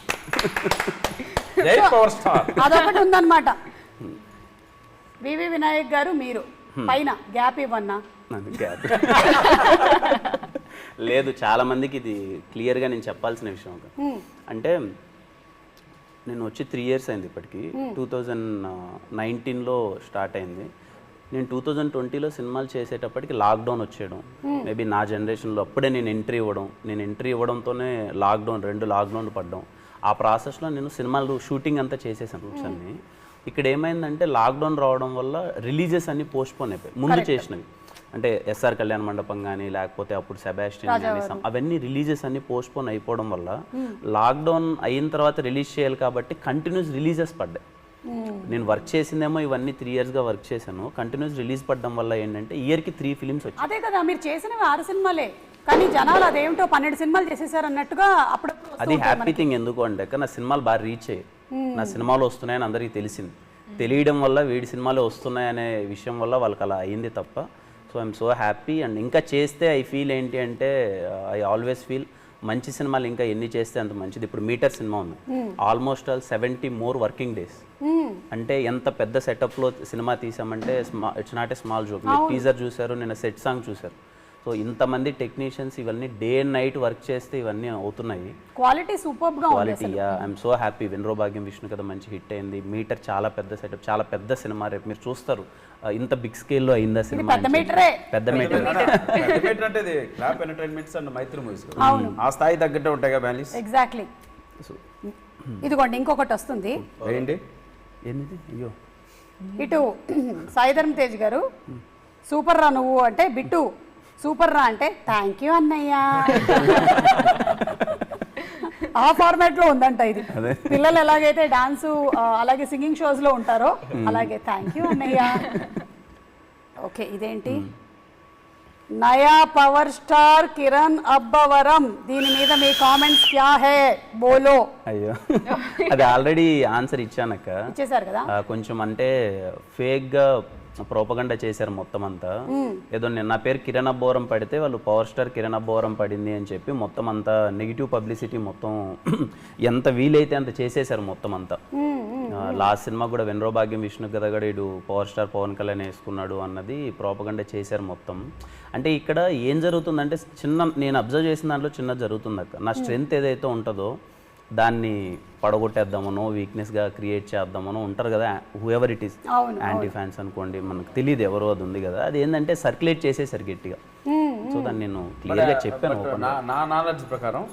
Speaker 2: పవర్ స్టార్
Speaker 1: అదొకటి ఉందన్నమాట. వివి వినాయక్ గారు మీరు పైన గ్యాప్ ఇవ్వన్నా?
Speaker 3: లేదు, చాలా మందికి ఇది క్లియర్గా నేను చెప్పాల్సిన విషయం. అంటే నేను వచ్చి 3 years అయింది ఇప్పటికి. 2019లో స్టార్ట్ అయింది. నేను 2020లో సినిమాలు చేసేటప్పటికి లాక్డౌన్ వచ్చేయడం, మేబీ నా జనరేషన్లో అప్పుడే నేను ఎంట్రీ ఇవ్వడంతోనే లాక్డౌన్ 2 లాక్డౌన్లు పడ్డం. ఆ ప్రాసెస్లో నేను సినిమాలు షూటింగ్ అంతా చేసేసాను, రూట్స్ అన్నీ. ఇక్కడ ఏమైందంటే లాక్డౌన్ రావడం వల్ల రిలీజెస్ అన్ని పోస్ట్పోన్ అయిపోయాయి. ముందు చేసినవి అంటే ఎస్ఆర్ కళ్యాణ మండపం కానీ, లేకపోతే అప్పుడు సెబాస్టియన్ కానీ, అవన్నీ రిలీజెస్ అన్ని పోస్ట్పోన్ అయిపోవడం వల్ల లాక్డౌన్ అయిన తర్వాత రిలీజ్ చేయాలి కాబట్టి కంటిన్యూస్ రిలీజెస్ పడ్డాయి. నేను వర్క్ చేసిందేమో ఇవన్నీ 3 yearsగా వర్క్ చేశాను. కంటిన్యూస్ రిలీజ్ పడడం వల్ల ఏంటంటే ఇయర్కి 3 films వచ్చాయి.
Speaker 1: అదే కదా, మీరు చేసినవి 6 సినిమాలే, కానీ జనాలు అదేమిటో 12 సినిమాలు చేసేసారు అన్నట్టుగా అప్పుడు.
Speaker 3: అది హ్యాపీ థింగ్. ఎందుకు అంటే నా సినిమాలు బాగా రీచ్ అయ్యాయి, నా సినిమాలు వస్తున్నాయని అందరికీ తెలిసింది. తెలియడం వల్ల వీడి సినిమాలు వస్తున్నాయనే విషయం వల్ల వాళ్ళకి అలా అయింది తప్ప. So I'm so happy. And ఇంకా చేస్తే ఐ ఫీల్ ఏంటి అంటే ఐ ఆల్వేస్ ఫీల్ మంచి సినిమాలు ఇంకా ఎన్ని చేస్తే అంత మంచిది. ఇప్పుడు మీటర్ సినిమా ఉంది, ఆల్మోస్ట్ 70 more working days. అంటే ఎంత పెద్ద సెటప్లో సినిమా తీసామంటే it's not a small joke. మీరు టీజర్ చూసారు, నిన్న సెట్ సాంగ్ చూసారు. సో ఇంతమంది టెక్నీషియన్స్ ఇవన్నీ డే అండ్ నైట్ వర్క్ చేస్తే ఇవన్నీ అవుతున్నాయి.
Speaker 1: క్వాలిటీ సూపర్గా ఉంది.
Speaker 3: Quality, I'm so happy. Vinaro Bhagyam Vishnu కదా మంచి హిట్ అయింది. మీటర్ చాలా పెద్ద సెటప్, చాలా పెద్ద సినిమా. రేపు మీరు చూస్తారు ఇంత బిగ్ స్కేల్లో అయిందా సినిమా.
Speaker 1: పెద్ద మీటరే.
Speaker 3: పెద్ద మీటర్
Speaker 2: అంటే ఇది clap entertainments and Mythri movies ఆ స్థాయి తగ్గట్టే ఉంటాయి కదా బ్యాలెన్స్.
Speaker 1: ఎగ్జాక్ట్లీ. ఇదిగోండి ఇంకొకటి వస్తుంది.
Speaker 2: ఏంటి
Speaker 3: ఏంటి? అయ్యో,
Speaker 1: ఇటు సాయిధర్మ తేజ్ గారు సూపర్ రా నువ్వు అంటే, బిట్టు సూపర్ రా అంటే థ్యాంక్ యూ అన్నయ్య. ఆ ఫార్మాట్ లో ఉందంట ఇది. పిల్లలు ఎలాగైతే డాన్స్ అలాగే సింగింగ్ షోస్ లో ఉంటారో అలాగే థ్యాంక్ యూ అన్నయ్య. ఓకే, ఇదేంటి? నయా పవర్ స్టార్ కిరణ్ అబ్బవరం, దీని మీద మీ కామెంట్స్ క్యా హే బోలో.
Speaker 3: అయ్యో, అది ఆల్రెడీ ఆన్సర్ ఇచ్చానక్క.
Speaker 1: ఇచ్చేసారు కదా.
Speaker 3: కొంచెం అంటే ఫేక్గా ప్రోపగండా చేశారు మొత్తం అంతా. ఏదో నేను నా పేరు కిరణ్ అబ్బవరం పడితే వాళ్ళు పవర్ స్టార్ కిరణ్ అబ్బవరం పడింది అని చెప్పి మొత్తం అంతా నెగిటివ్ పబ్లిసిటీ మొత్తం ఎంత వీలైతే అంత చేసేసారు మొత్తం అంతా. లాస్ట్ సినిమా కూడా వినరో భాగ్యం విష్ణు గదగడేడు పవర్ స్టార్ పవన్ కళ్యాణ్ వేసుకున్నాడు అన్నది ప్రోపగండా చేశారు మొత్తం. అంటే ఇక్కడ ఏం జరుగుతుందంటే నేను అబ్జర్వ్ చేసిన దాంట్లో చిన్నది జరుగుతుంది అక్క. నా స్ట్రెంగ్త్ ఏదైతే ఉంటుందో దాన్ని పడగొట్టేద్దామనో వీక్నెస్గా క్రియేట్ చేద్దామనో ఉంటారు కదా, who ever it is. Anti fans అనుకోండి, మనకు తెలియదు ఎవరో, అది ఉంది కదా, అది ఏంటంటే సర్క్యులేట్ చేసేసారు గట్టిగా. సో దాన్ని నేను క్లియర్గా చెప్పాను.
Speaker 2: నా నాలెడ్జ్ ప్రకారం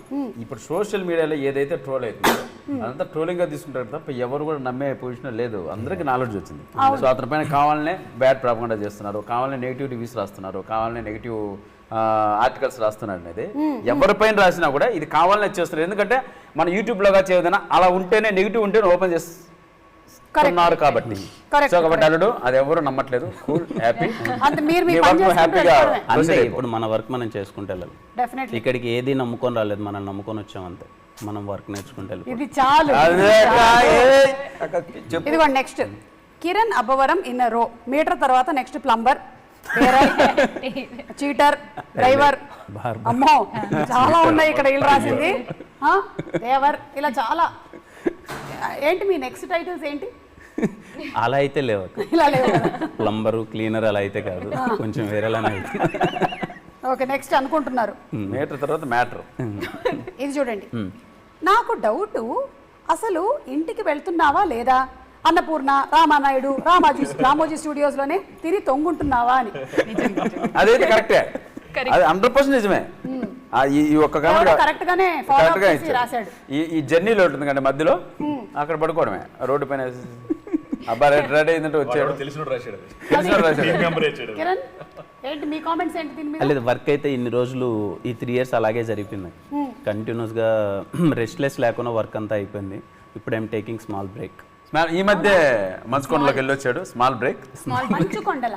Speaker 2: ఇప్పుడు సోషల్ మీడియాలో ఏదైతే ట్రోల్ అవుతుందో అదంతా ట్రోలింగ్గా తీసుకుంటారు తప్ప ఎవరు కూడా నమ్మే పొజిషన్ లేదు. అందరికీ నాలెడ్జ్ వచ్చింది. సో అతని పైన కావాలనే బ్యాడ్ ప్రాపగండా చేస్తున్నారు, కావాలనే నెగిటివ్ రివ్యూస్ రాస్తున్నారు, కావాలనే నెగిటివ్ ఆర్టికల్స్ రాస్తున్నాడు అనేది. ఎవరిపైన రాసినా కూడా ఇది కావాలనే చేస్తున్నారు. ఎందుకంటే మన యూట్యూబ్లోగా చేయదైనా అలా ఉంటేనే నెగిటివ్ ఉంటేనే ఓపెన్ చేస్తున్నారు కాబట్టి. సో కాబట్టి అల్లుడు అది ఎవరు నమ్మట్లేదు. కూల్, హ్యాపీ, హ్యాపీగా.
Speaker 3: అంటే ఇప్పుడు మన వర్క్ మనం చేసుకుంటే వెళ్ళాలి. ఇక్కడికి ఏది నమ్ముకొని రాలేదు, మనం నమ్ముకొని వచ్చాం అంతే. మనం వర్క్ నేర్చుకుంటే
Speaker 1: ఇది చాలు. ఇదిగోండి next Kiran Abbavaram in row. Meter తర్వాత నెక్స్ట్ ప్లంబర్, చీటర్, డ్రైవర్, అమ్మో చాలా ఉన్నాయి ఇక్కడ వీళ్ళు రాసింది. దేవర్, ఇలా చాలా. ఏంటి మీ నెక్స్ట్ టైటిల్స్ ఏంటి?
Speaker 3: అలా అయితే లేవు,
Speaker 1: ఇలా లేవు.
Speaker 3: ప్లంబరు, క్లీనర్ అలా అయితే కాదు, కొంచెం వేరేలానే అయితే.
Speaker 1: ఓకే, నెక్స్ట్ అనుకుంటున్నారు.
Speaker 2: మీటర్ తర్వాత మ్యాటర్.
Speaker 1: ఇది చూడండి, నాకు డౌట్, అసలు ఇంటికి వెళ్తున్నావా లేదా? అన్నపూర్ణ, రామానాయుడు, రామోజీ స్టూడియోస్ లోనే తిరిగి తొంగుంటున్నావా అని.
Speaker 2: అదైతే కరెక్టే, అది 100% నిజమే. ఈ ఒక్క
Speaker 1: కరెక్ట్ గానే ఫాలో చేసి రాశాడు.
Speaker 2: ఈ జర్నీలో ఉంటుంది కంటే మధ్యలో అక్కడ పడుకోవడమే రోడ్డు పైన. అబ్బా రెడీ అయిందంటే వచ్చాడు,
Speaker 4: తెలిసినోడు రాశాడు
Speaker 1: కిరణ్ ఏంటి మీ కామెంట్స్ ఏంటి దీని మీద?
Speaker 3: లేదు, వర్క్ అయితే ఇన్ని రోజులు ఈ 3 years అలాగే జరిపింది. కంటిన్యూస్గా రెస్ట్లెస్ లేకుండా వర్క్ అంతా అయిపోయింది. ఇప్పుడు ఐఎమ్ టేకింగ్ స్మాల్ బ్రేక్.
Speaker 2: ఈ మధ్య మంచుకొండలోకి వెళ్ళి వచ్చాడు, స్మాల్ బ్రేక్.
Speaker 1: మంచుకొండల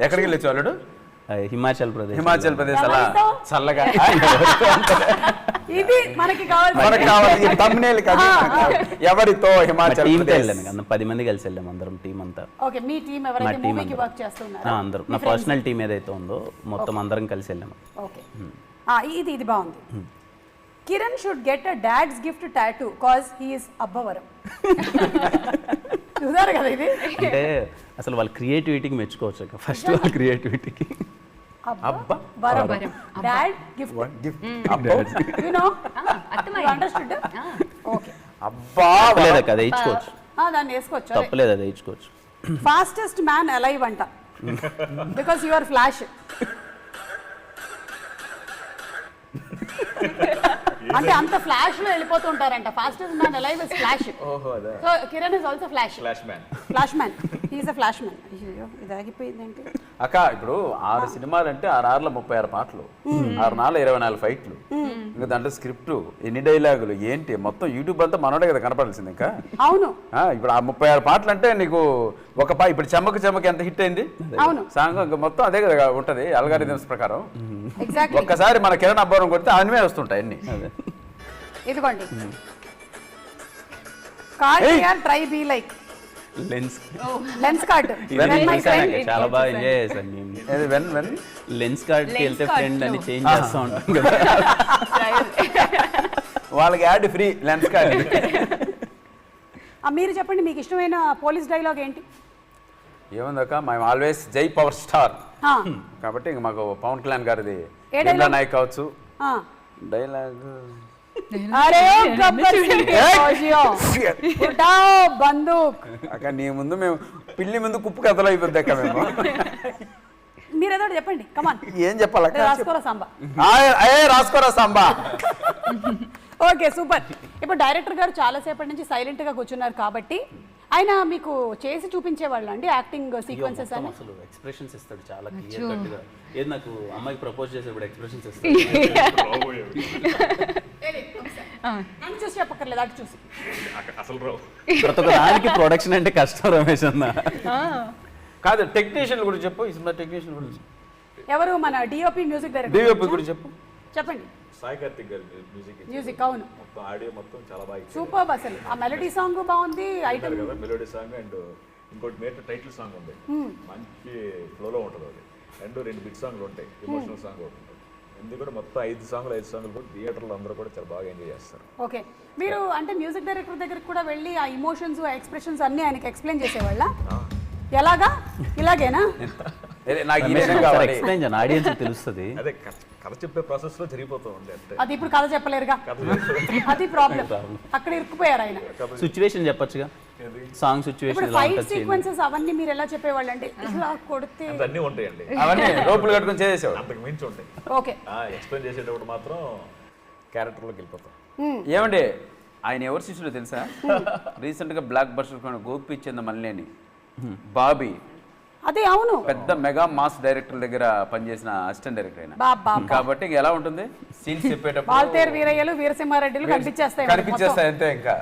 Speaker 2: ఎక్కడికి వెళ్ళొచ్చు వాళ్ళు?
Speaker 3: హిమాచల్ ప్రదేశ్
Speaker 2: అలా చల్లగా.
Speaker 1: ఇది మనకి
Speaker 2: మనకు కావాలి thumbnail కి అది. ఎవరితో? హిమాచల్
Speaker 3: టీమ్
Speaker 2: ప్రదేశ్.
Speaker 3: వెళ్ళాను, 10 మంది కలిసి వెళ్ళాము అందరం, టీం అంతా.
Speaker 1: ఓకే, మీ టీం ఎవరైతే మూవీకి వర్క్ చేస్తున్నారో
Speaker 3: అందరం, నా పర్సనల్ టీం ఏదైతే ఉందో మొత్తం అందరం కలిసి వెళ్ళాము.
Speaker 1: ఓకే, ఇది బాగుంది. Kiran should get a dad's gift tattoo cause he is Abbavaram. చూసారు కదా ఇది?
Speaker 3: అంటే అసలు వాళ్ళ క్రియేటివిటీకి మెచ్చుకోవచ్చు. ఫస్ట్ వాళ్ళ క్రియేటివిటీకి
Speaker 1: Abbavaram, dad gift. You know, understood. Okay,
Speaker 2: అబ్బా
Speaker 3: లేదా కదా ఇచ్చుకోవచ్చు,
Speaker 1: దాన్ని వేసుకోవచ్చు,
Speaker 3: తప్పలేదు, అది ఇచ్చుకోవచ్చు.
Speaker 1: ఫాస్టెస్ట్ మ్యాన్ అలైవ్ అంట, బికాస్ యు ఆర్ ఫ్లాష్. అంటే అంత ఫ్లాష్ లో వెళ్ళిపోతుంటారంట. Fastest man alive is flash. So Kiran is also flash man. He is a flash man. అయ్యో, ఇది ఆగిపోయిందంటే.
Speaker 2: అక్క ఇప్పుడు 6 సినిమాలు అంటే 6 36 పాటలు, 6 24 ఫైట్లు, ఇంకా దాంట్లో స్క్రిప్ట్, ఎన్ని డైలాగులు ఏంటి మొత్తం యూట్యూబ్ అంతా మనోడే కదా కనపడాల్సింది. ఇంకా
Speaker 1: అవును,
Speaker 2: ఇప్పుడు ఆ 36 పాటలు అంటే నీకు ఇప్పుడు చెమ్మకు ఎంత హిట్ అయింది
Speaker 1: అవును
Speaker 2: సాంగ్, ఇంకా మొత్తం అదే కదా ఉంటది అల్గారిథమ్స్ ప్రకారం.
Speaker 1: ఎగ్జాక్ట్లీ.
Speaker 2: ఒక్కసారి మన కిరణ్ అబ్బవరం కొడితే అనివే వస్తుంటాయి అన్ని.
Speaker 1: ఇదిగోండి, card try be like lens card.
Speaker 3: చాలా బాగా ఎంజాయ్ చేశాను. లెన్స్ కార్డ్కి వెళ్తే ఫ్రెండ్ అని చేంజ్ చేస్తూ ఉంటాం కదా,
Speaker 2: వాళ్ళకి యాడ్ ఫ్రీ లెన్స్ కార్డ్.
Speaker 1: మీరు చెప్పండి, మీకు ఇష్టమైన పోలీస్ డైలాగ్ ఏంటి?
Speaker 2: ఏముందక్క, మేము ఆల్వేస్ జై పవర్ స్టార్ కాబట్టి ఇంక మాకు పవన్ కళ్యాణ్ గారిది నాయక్ కావచ్చు డైలాగ్.
Speaker 1: అరే బందూక్
Speaker 2: అక్క నీ ముందు మేము పిల్లి ముందు కుప్పు కథలు అయిపోద్ది అక్క మేము.
Speaker 1: మీరేదో చెప్పండి, కమాన్.
Speaker 2: ఏం చెప్పాలక్క?
Speaker 1: రాసుకోరా సాంబా. Okay, super. ఇప్పుడు డైరెక్టర్ గారు చాలాసేపటి నుంచి సైలెంట్ గా కూర్చున్నారు కాబట్టి ఆయన మీకు చేసి చూపించేవాళ్ళు అండి యాక్టింగ్ సీక్వెన్సెస్ అని?
Speaker 3: అసలు ఎక్స్ప్రెషన్స్ ఇస్తాడు చాలా క్లియర్ కట్ గా. ఏది నాకు అమ్మాయికి ప్రపోజ్ చేసేప్పుడు ఎక్స్ప్రెషన్స్ ఇస్తాడు.
Speaker 1: చూసి చెప్పక్కర్లేదు, అటు చూసి.
Speaker 4: అసలు రావు.
Speaker 3: ప్రతి ఒక్క దానికి ప్రొడక్షన్ అంటే కష్టం రమేష్ అన్న.
Speaker 2: కాదు, టెక్నీషియన్ గురించి చెప్పు. ఈ సినిమా టెక్నీషియన్ గురించి
Speaker 1: ఎవరు? మన డిఓపి మ్యూజిక్ డైరెక్టర్.
Speaker 2: డిఓపి గురించి చెప్పు.
Speaker 1: చెప్పండి.
Speaker 4: సాయి కార్తిక్ గారి
Speaker 1: మ్యూజిక్. అవును,
Speaker 4: మొత్తం ఆడియో మొత్తం చాలా బాగా
Speaker 1: సూపర్. అసలు ఆ మెలోడీ సాంగ్ బాగుంది, ఐటమ్
Speaker 4: కదా, మెలోడీ సాంగ్ అండ్ ఇంకోటి మేటర్ టైటిల్ సాంగ్ ఉంది, మంచి ఫ్లోలో ఉంటుంది అది. రెండు బిట్ సాంగ్లు ఉంటాయి, ఎమోషనల్ సాంగ్ ఒకటి ఉంటుంది. ఇది కూడా మొత్తం 5 సాంగ్లు కూడా థియేటర్లో అందరూ కూడా చాలా బాగా ఎంజాయ్ చేస్తారు.
Speaker 1: ఓకే, మీరు అంటే మ్యూజిక్ డైరెక్టర్ దగ్గరికి కూడా వెళ్ళి ఆ ఇమోషన్స్, ఎక్స్ప్రెషన్స్ అన్ని ఆయనకి ఎక్స్ప్లెయిన్ చేసేవాళ్ళ? ఎలాగా? ఇలాగేనా?
Speaker 2: నాకు
Speaker 3: ఎక్స్ప్లెయిన్ చేయను, ఆడియన్స్ తెలుస్తుంది.
Speaker 4: అదే కథ చెప్పే ప్రాసెస్ లో జరిగిపోతూ ఉండే అంటే.
Speaker 1: అది ఇప్పుడు కథ చెప్పలేరుగా, అది ప్రాబ్లం. అక్కడ ఇరుక్కుపోయారు ఆయన.
Speaker 3: సిచ్యువేషన్ చెప్పొచ్చుగా, సాంగ్ సిచ్యువేషన్.
Speaker 1: ఇప్పుడు ఫైట్ సీక్వెన్సెస్ అవన్నీ మీరు ఎలా చెప్పేవాళ్ళు అండి? ఇలా కొడితే
Speaker 4: అన్నీ ఉంటాయండి,
Speaker 2: అవన్నీ రోపులు కట్టుకొని చేసేవాడు.
Speaker 4: అంతకు మించి ఉంటాయి.
Speaker 1: ఓకే,
Speaker 4: ఎక్స్ప్లెయిన్ చేసేటప్పుడు మాత్రం క్యారెక్టర్లోకి వెళ్ళిపోతాం.
Speaker 2: ఏమండి ఆయన ఎవరు శిష్యుడు తెలుసా? రీసెంట్ గా బ్లాక్ బస్టర్ గోపిచంద్ మల్లేని బాబీ,
Speaker 1: అదే అవును,
Speaker 2: పెద్ద మెగా మాస్ డైరెక్టర్ దగ్గర పనిచేసిన అసిస్టెంట్ డైరెక్టర్ అయినా. కాబట్టి ఎలా ఉంటుంది సీన్స్ చెప్పేటప్పుడు
Speaker 1: బాల్తేరు వీరయ్యలు, వీరసింహారెడ్డిలు
Speaker 2: కనిపించేస్తాయి అంతే. ఇంకా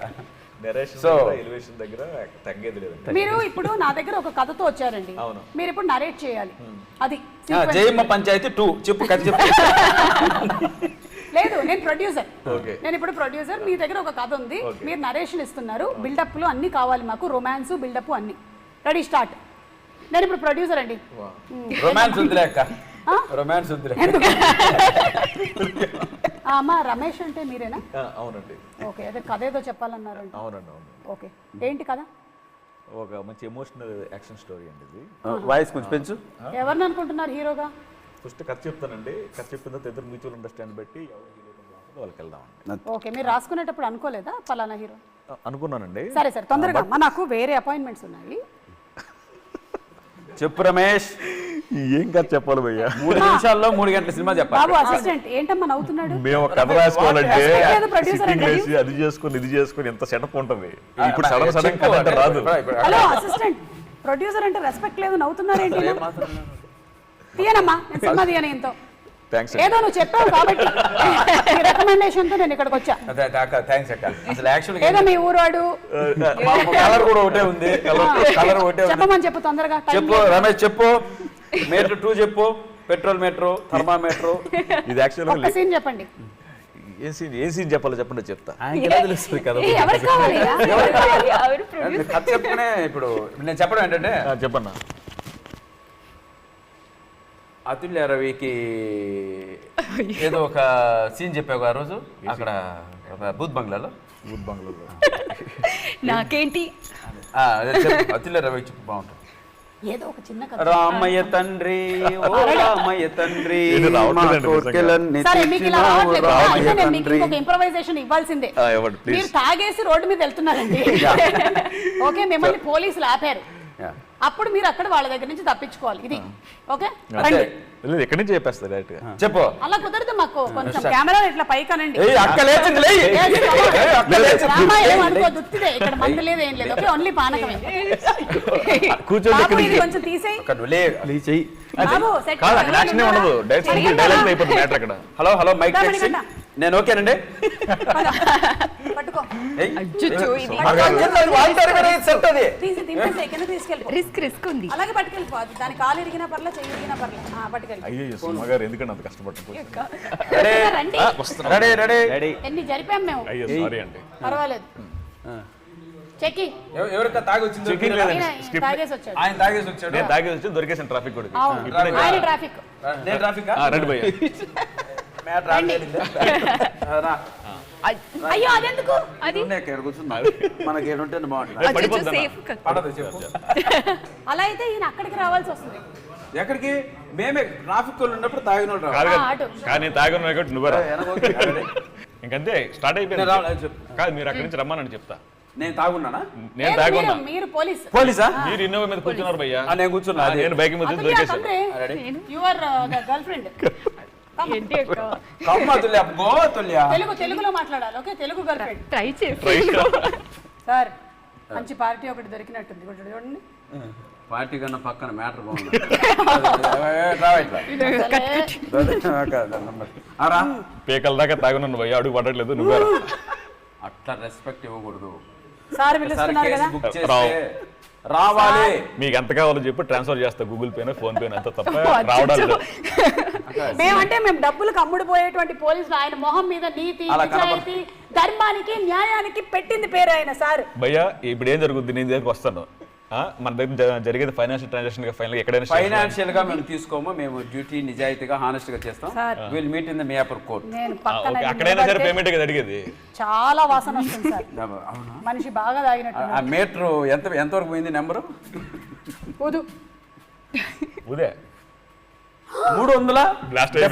Speaker 4: సో ఎలివేషన్ దగ్గర తగ్గేది లేదు.
Speaker 1: మీరు ఇప్పుడు నా దగ్గర ఒక కథతో వచ్చారండి, మీరు ఇప్పుడు నరేట్ చేయాలి. అది
Speaker 2: జయమ్మ పంచాయతీ 2 చెప్పు, కథ చెప్పు.
Speaker 1: లేదు, నేను ప్రొడ్యూసర్, నేను ఇప్పుడు ప్రొడ్యూసర్. మీ దగ్గర ఒక కథ ఉంది, మీరు నరేషన్ ఇస్తున్నారు, బిల్డప్లు అన్ని కావాలి మాకు, రొమాన్స్, బిల్డప్ అన్ని. Ready, start. నేను ఇప్పుడు ప్రొడ్యూసర్ అండి.
Speaker 2: రొమాన్స్ వద్దులే అక్క, రొమాన్స్ వద్దులే.
Speaker 1: అమ్మా రమేష్ అంటే మీరేనా?
Speaker 4: అవునండి.
Speaker 1: ఓకే, అదే కథ ఏదో చెప్పాలన్నారు.
Speaker 4: అవునండి, అవును.
Speaker 1: ఓకే, ఏంటి కదా?
Speaker 4: ఒక మంచి ఎమోషనల్ యాక్షన్ స్టోరీ అండి ఇది.
Speaker 2: వాయిస్ కొంచెం పెంచు.
Speaker 1: ఎవరిని అనుకుంటున్నారు హీరోగా?
Speaker 4: ఫస్ట్ కథ చెప్తానండి. కథ చెప్పిన తర్వాత ఇద్దరు మ్యూచువల్ అండర్స్టాండ్ బట్టి ఎవరు హీరో వాళ్ళకి వెళ్దామండి.
Speaker 1: ఓకే, మీరు రాసుకునేటప్పుడు అనుకోలేదా పలానా హీరో?
Speaker 4: అనుకున్నానండి.
Speaker 1: సరే సరే, తొందరగా అమ్మా, నాకు వేరే అపాయింట్మెంట్స్ ఉన్నాయి.
Speaker 2: చెప్పు రమేష్.
Speaker 4: ఏం కథ చెప్పాలి భయ్యా?
Speaker 2: 3 నిమిషాల్లో 3 గంటల సినిమా చెప్పాలి.
Speaker 1: బాబు అసిస్టెంట్ ఏంటమ్మా నవ్వుతున్నాడు?
Speaker 4: మేము కథ రాసుకోవాలంటే
Speaker 1: Respect లేదు, producer
Speaker 4: సిట్టింగ్
Speaker 1: అంటే.
Speaker 4: వేసి అది చేసుకొని ఇది చేసుకొని ఎంత సెటప్ ఉంటుంది. ఇప్పుడు సడన్ సడన్ కథ అంటే రాదు.
Speaker 1: హలో అసిస్టెంట్, ప్రొడ్యూసర్ అంటే రెస్పెక్ట్ లేదు, నవ్వుతున్నారేంటి? తీయనమ్మా, నేను సినిమా తీయను ఇంతో.
Speaker 4: థ్యాంక్స్.
Speaker 1: ఏదో నువ్వు చెప్పావు కాబట్టి రికమెండేషన్ తో నేను ఇక్కడికి వచ్చా.
Speaker 2: థ్యాంక్స్ అక్క. అసలు యాక్చువల్గా
Speaker 1: ఏదో మీ ఊరువాడు
Speaker 2: కలర్ కూడా ఒకటే ఉంది, కలర్ ఒకటే ఉంది.
Speaker 1: చెప్పమని చెప్పు తొందరగా. time
Speaker 2: చెప్పు
Speaker 1: లేదు.
Speaker 2: రమేష్, చెప్పు. మీటర్ 2 చెప్పు. Petrol meter, thermometer.
Speaker 4: ఇది యాక్చువల్గా
Speaker 1: ఒక్క సీన్ చెప్పండి.
Speaker 4: ఏం సీన్ చెప్పాలో చెప్పండి చెప్తా.
Speaker 2: తెలుస్తుంది కదా.
Speaker 1: ఏ, ఎవరికి కావాలి?
Speaker 5: ఎవరు producer?
Speaker 2: కథ చెప్పుకునే ఇప్పుడు నేను చెప్పడం ఏంటంటే,
Speaker 4: చెప్పన్నా.
Speaker 2: అతుల్య రవికి ఏదో ఒక సీన్ చెప్పావు ఆ రోజు అక్కడ బూత్ బంగ్లాలో.
Speaker 4: బూత్ బంగ్లాలో
Speaker 5: నాకేంటి?
Speaker 2: అదే చెప్పు, అతుల్య రవికి చెప్పు, బాగుంటుంది.
Speaker 1: ఏదో ఒక చిన్న కథ.
Speaker 2: రామయ్య తండ్రి, ఓ రామయ్య తండ్రి,
Speaker 4: ఇది రావట్లేదండి
Speaker 2: మా కోర్కెలన్నీ
Speaker 1: సరే మీకు ఇలా
Speaker 2: తెచ్చినావు
Speaker 1: రావట్లేదు.
Speaker 2: రామయ్య
Speaker 1: అయితే నేను మీకు
Speaker 2: తండ్రి.
Speaker 1: ఇంకొక ఇంప్రవైజేషన్ ఇవ్వాల్సిందే.
Speaker 4: ఇవ్వండి ప్లీజ్.
Speaker 1: మీరు తాగేసి రోడ్డు మీద వెళ్తున్నారండి. ఓకే, మిమ్మల్ని పోలీసులు ఆపారు.
Speaker 2: Yeah.
Speaker 1: అప్పుడు మీరు అక్కడ వాళ్ళ దగ్గర నుంచి తప్పించుకోవాలి. ఇది ఓకే,
Speaker 2: అదే.
Speaker 1: రండి.
Speaker 4: లేదు ఎక్కడి నుంచి చెప్పేస్తా డైరెక్ట్ గా.
Speaker 2: చెప్పు.
Speaker 1: అలా కుదరదు, మాకు కొంచెం కెమెరా ఇట్లా పైకనండి.
Speaker 2: ఏయ్ అక్క లేచింది, లేయ్. ఏయ్, అక్క లేచింది.
Speaker 1: రామా ఏమనుకో, దుత్తిదే ఇక్కడ మందు లేదు ఏం లేదు. ఓకే, ఓన్లీ పానకమే.
Speaker 4: కూర్చోండి
Speaker 1: బాబు
Speaker 4: ఎక్కడి
Speaker 1: ఇది
Speaker 4: నుంచి.
Speaker 1: కొంచెం తీసేయి.
Speaker 2: అక్క నువ్వు లే చెయ్యి.
Speaker 1: బాబు సెట్
Speaker 4: కాదు అక్కడ యాక్షన్ ఉండదు. డైరెక్ట్ డైలాగ్ అయిపోతుంది మ్యాటర్ అక్కడ.
Speaker 2: హలో హలో మైక్
Speaker 1: దా,
Speaker 2: టెక్సింగ్.
Speaker 1: మణికంఠ.
Speaker 2: నేను ఓకేనండి.
Speaker 1: పట్టుకో,
Speaker 2: ఏయ్.
Speaker 5: అచ్చచ్చో, ఇది
Speaker 2: అది వాడతారు కదా, ఇది సెట్ అది.
Speaker 1: తీసి దింపేసి కింద తీసుకెళ్ళిపో.
Speaker 5: రిస్క్ ఉంది.
Speaker 1: అలాగే పట్టుకెళ్ళిపో. అది దాని కాలు ఇరిగినా పర్లే, చెయ్యి ఇరిగినా పర్లే. పట్టుకెళ్ళి
Speaker 4: అయ్యో సుమ గారు ఎందుకంటే అంత కష్టపడ్డారు.
Speaker 2: రెడీ
Speaker 1: రండి.
Speaker 2: Ready ready.
Speaker 1: ఎన్ని జరిపాం మేము.
Speaker 4: అయ్యో సారీ అండి.
Speaker 1: పర్వాలేదు. చెక్కింగ్.
Speaker 2: ఎవరికా తాగి వచ్చింది?
Speaker 4: Checking లేదండి.
Speaker 1: ఆయన తాగేసి వచ్చాడు.
Speaker 2: ఆయన తాగేసి వచ్చాడు.
Speaker 4: నేను తాగేసి వచ్చి దొరికేసిన ట్రాఫిక్ కూడా.
Speaker 1: అవును, ఆయన ట్రాఫిక్.
Speaker 2: నేను ట్రాఫిక్
Speaker 4: రండి భయ్య.
Speaker 1: అయ్యో అదెందుకు?
Speaker 5: అది
Speaker 2: మనకి ఏడుంటే బాగుంటుంది.
Speaker 5: అచ్చచ్చో, సేఫ్ కదా.
Speaker 2: పడదు చెప్పు.
Speaker 1: అలా అయితే ఈయన అక్కడికి రావాల్సి వస్తుంది.
Speaker 2: ఎక్కడికి? మేమే ట్రాఫిక్ వాళ్ళు ఉన్నప్పుడు తాగిన వాళ్ళు
Speaker 4: కాదు
Speaker 2: రావాలి.
Speaker 1: అటు.
Speaker 4: కానీ తాగున్నా కాబట్టి నువ్వే రా.
Speaker 2: వెనక ఓకే.
Speaker 4: ఇంకంతే స్టార్ట్
Speaker 2: నేను
Speaker 4: అయిపోయింది.
Speaker 2: రావాలి, చెప్పు.
Speaker 4: కాదు మీరు అక్కడి నుంచి రమ్మని చెప్తా.
Speaker 2: నేను తాగున్నానా?
Speaker 4: నేను
Speaker 1: లేదు,
Speaker 4: తాగున్నా.
Speaker 1: మీరు పోలీస్.
Speaker 2: పోలీసా?
Speaker 4: మీరు ఇన్నోవా మీద కూర్చున్నారు భయ్యా.
Speaker 2: నేను కూర్చున్నా.
Speaker 4: నేను బైక్ మీద దొరికేసాను.
Speaker 1: Your girl friend.
Speaker 5: ఏంటి అక్క?
Speaker 2: కమ్మ తుల్య, గో తుల్య.
Speaker 1: తెలుగులో మాట్లాడాలి. Okay, Telugu girl friend.
Speaker 5: Try చేసి
Speaker 1: సార్ మంచి పార్టీ ఒకటి దొరికినట్టుంది. కొంచెం చూడండి.
Speaker 2: పార్టీ కన్నా పక్కన మ్యాటర్ బాగుంది. రా ఇట్లా. రా.
Speaker 4: పేకల దాకా తాగున్నాను భయ్యా. అడుగు పడట్లేదు నువ్వే రా.
Speaker 2: అట్లా రెస్పెక్ట్ ఇవ్వకూడదు.
Speaker 1: సార్ పిలుస్తున్నారు కదా.
Speaker 2: బుక్ చేస్తే రావాలి.
Speaker 4: మీకు ఎంత కావాలో చెప్పి ట్రాన్స్ఫర్ చేస్తా. గూగుల్ పేనో ఫోన్ పేనో అంత తప్ప రావడాలు లేవు.
Speaker 1: మేమంటే మేము డబ్బులకు అమ్ముడుపోయేటువంటి పోలీసులు. ఆయన మొహం మీద నీతి,
Speaker 2: అలా
Speaker 1: నిజాయితీ, ధర్మానికి, న్యాయానికి పెట్టింది పేరు ఆయన సార్.
Speaker 4: భయ్యా ఇప్పుడు ఏం జరుగుద్ది? నేను దగ్గరికి వస్తాను. మన దగ్గర జరిగేది ఫైనాన్షియల్ ట్రాన్సాక్షన్ ఫైనల్ ఎక్కడైనా
Speaker 2: ఫైనాన్షియల్ గా మేము తీసుకోము. మేము డ్యూటీ నిజాయితీగా హానెస్ట్ గా చేస్తాం.
Speaker 1: Sir.
Speaker 2: Will meet in the Miyapur court.
Speaker 1: నేను పక్కన
Speaker 4: ఓకే, అక్కడైనా సరే
Speaker 1: నిలబడితే
Speaker 4: పేమెంట్ కదా అడిగేది.
Speaker 1: చాలా వాసన వస్తుంది సార్.
Speaker 2: అవునా?
Speaker 1: మనిషి బాగా తాగినట్టు.
Speaker 2: ఆ మీటర్ ఎంతవరకు పోయింది నెంబరు?
Speaker 1: వదు.
Speaker 4: ఉదే
Speaker 2: 300.
Speaker 4: Last time
Speaker 1: 2116.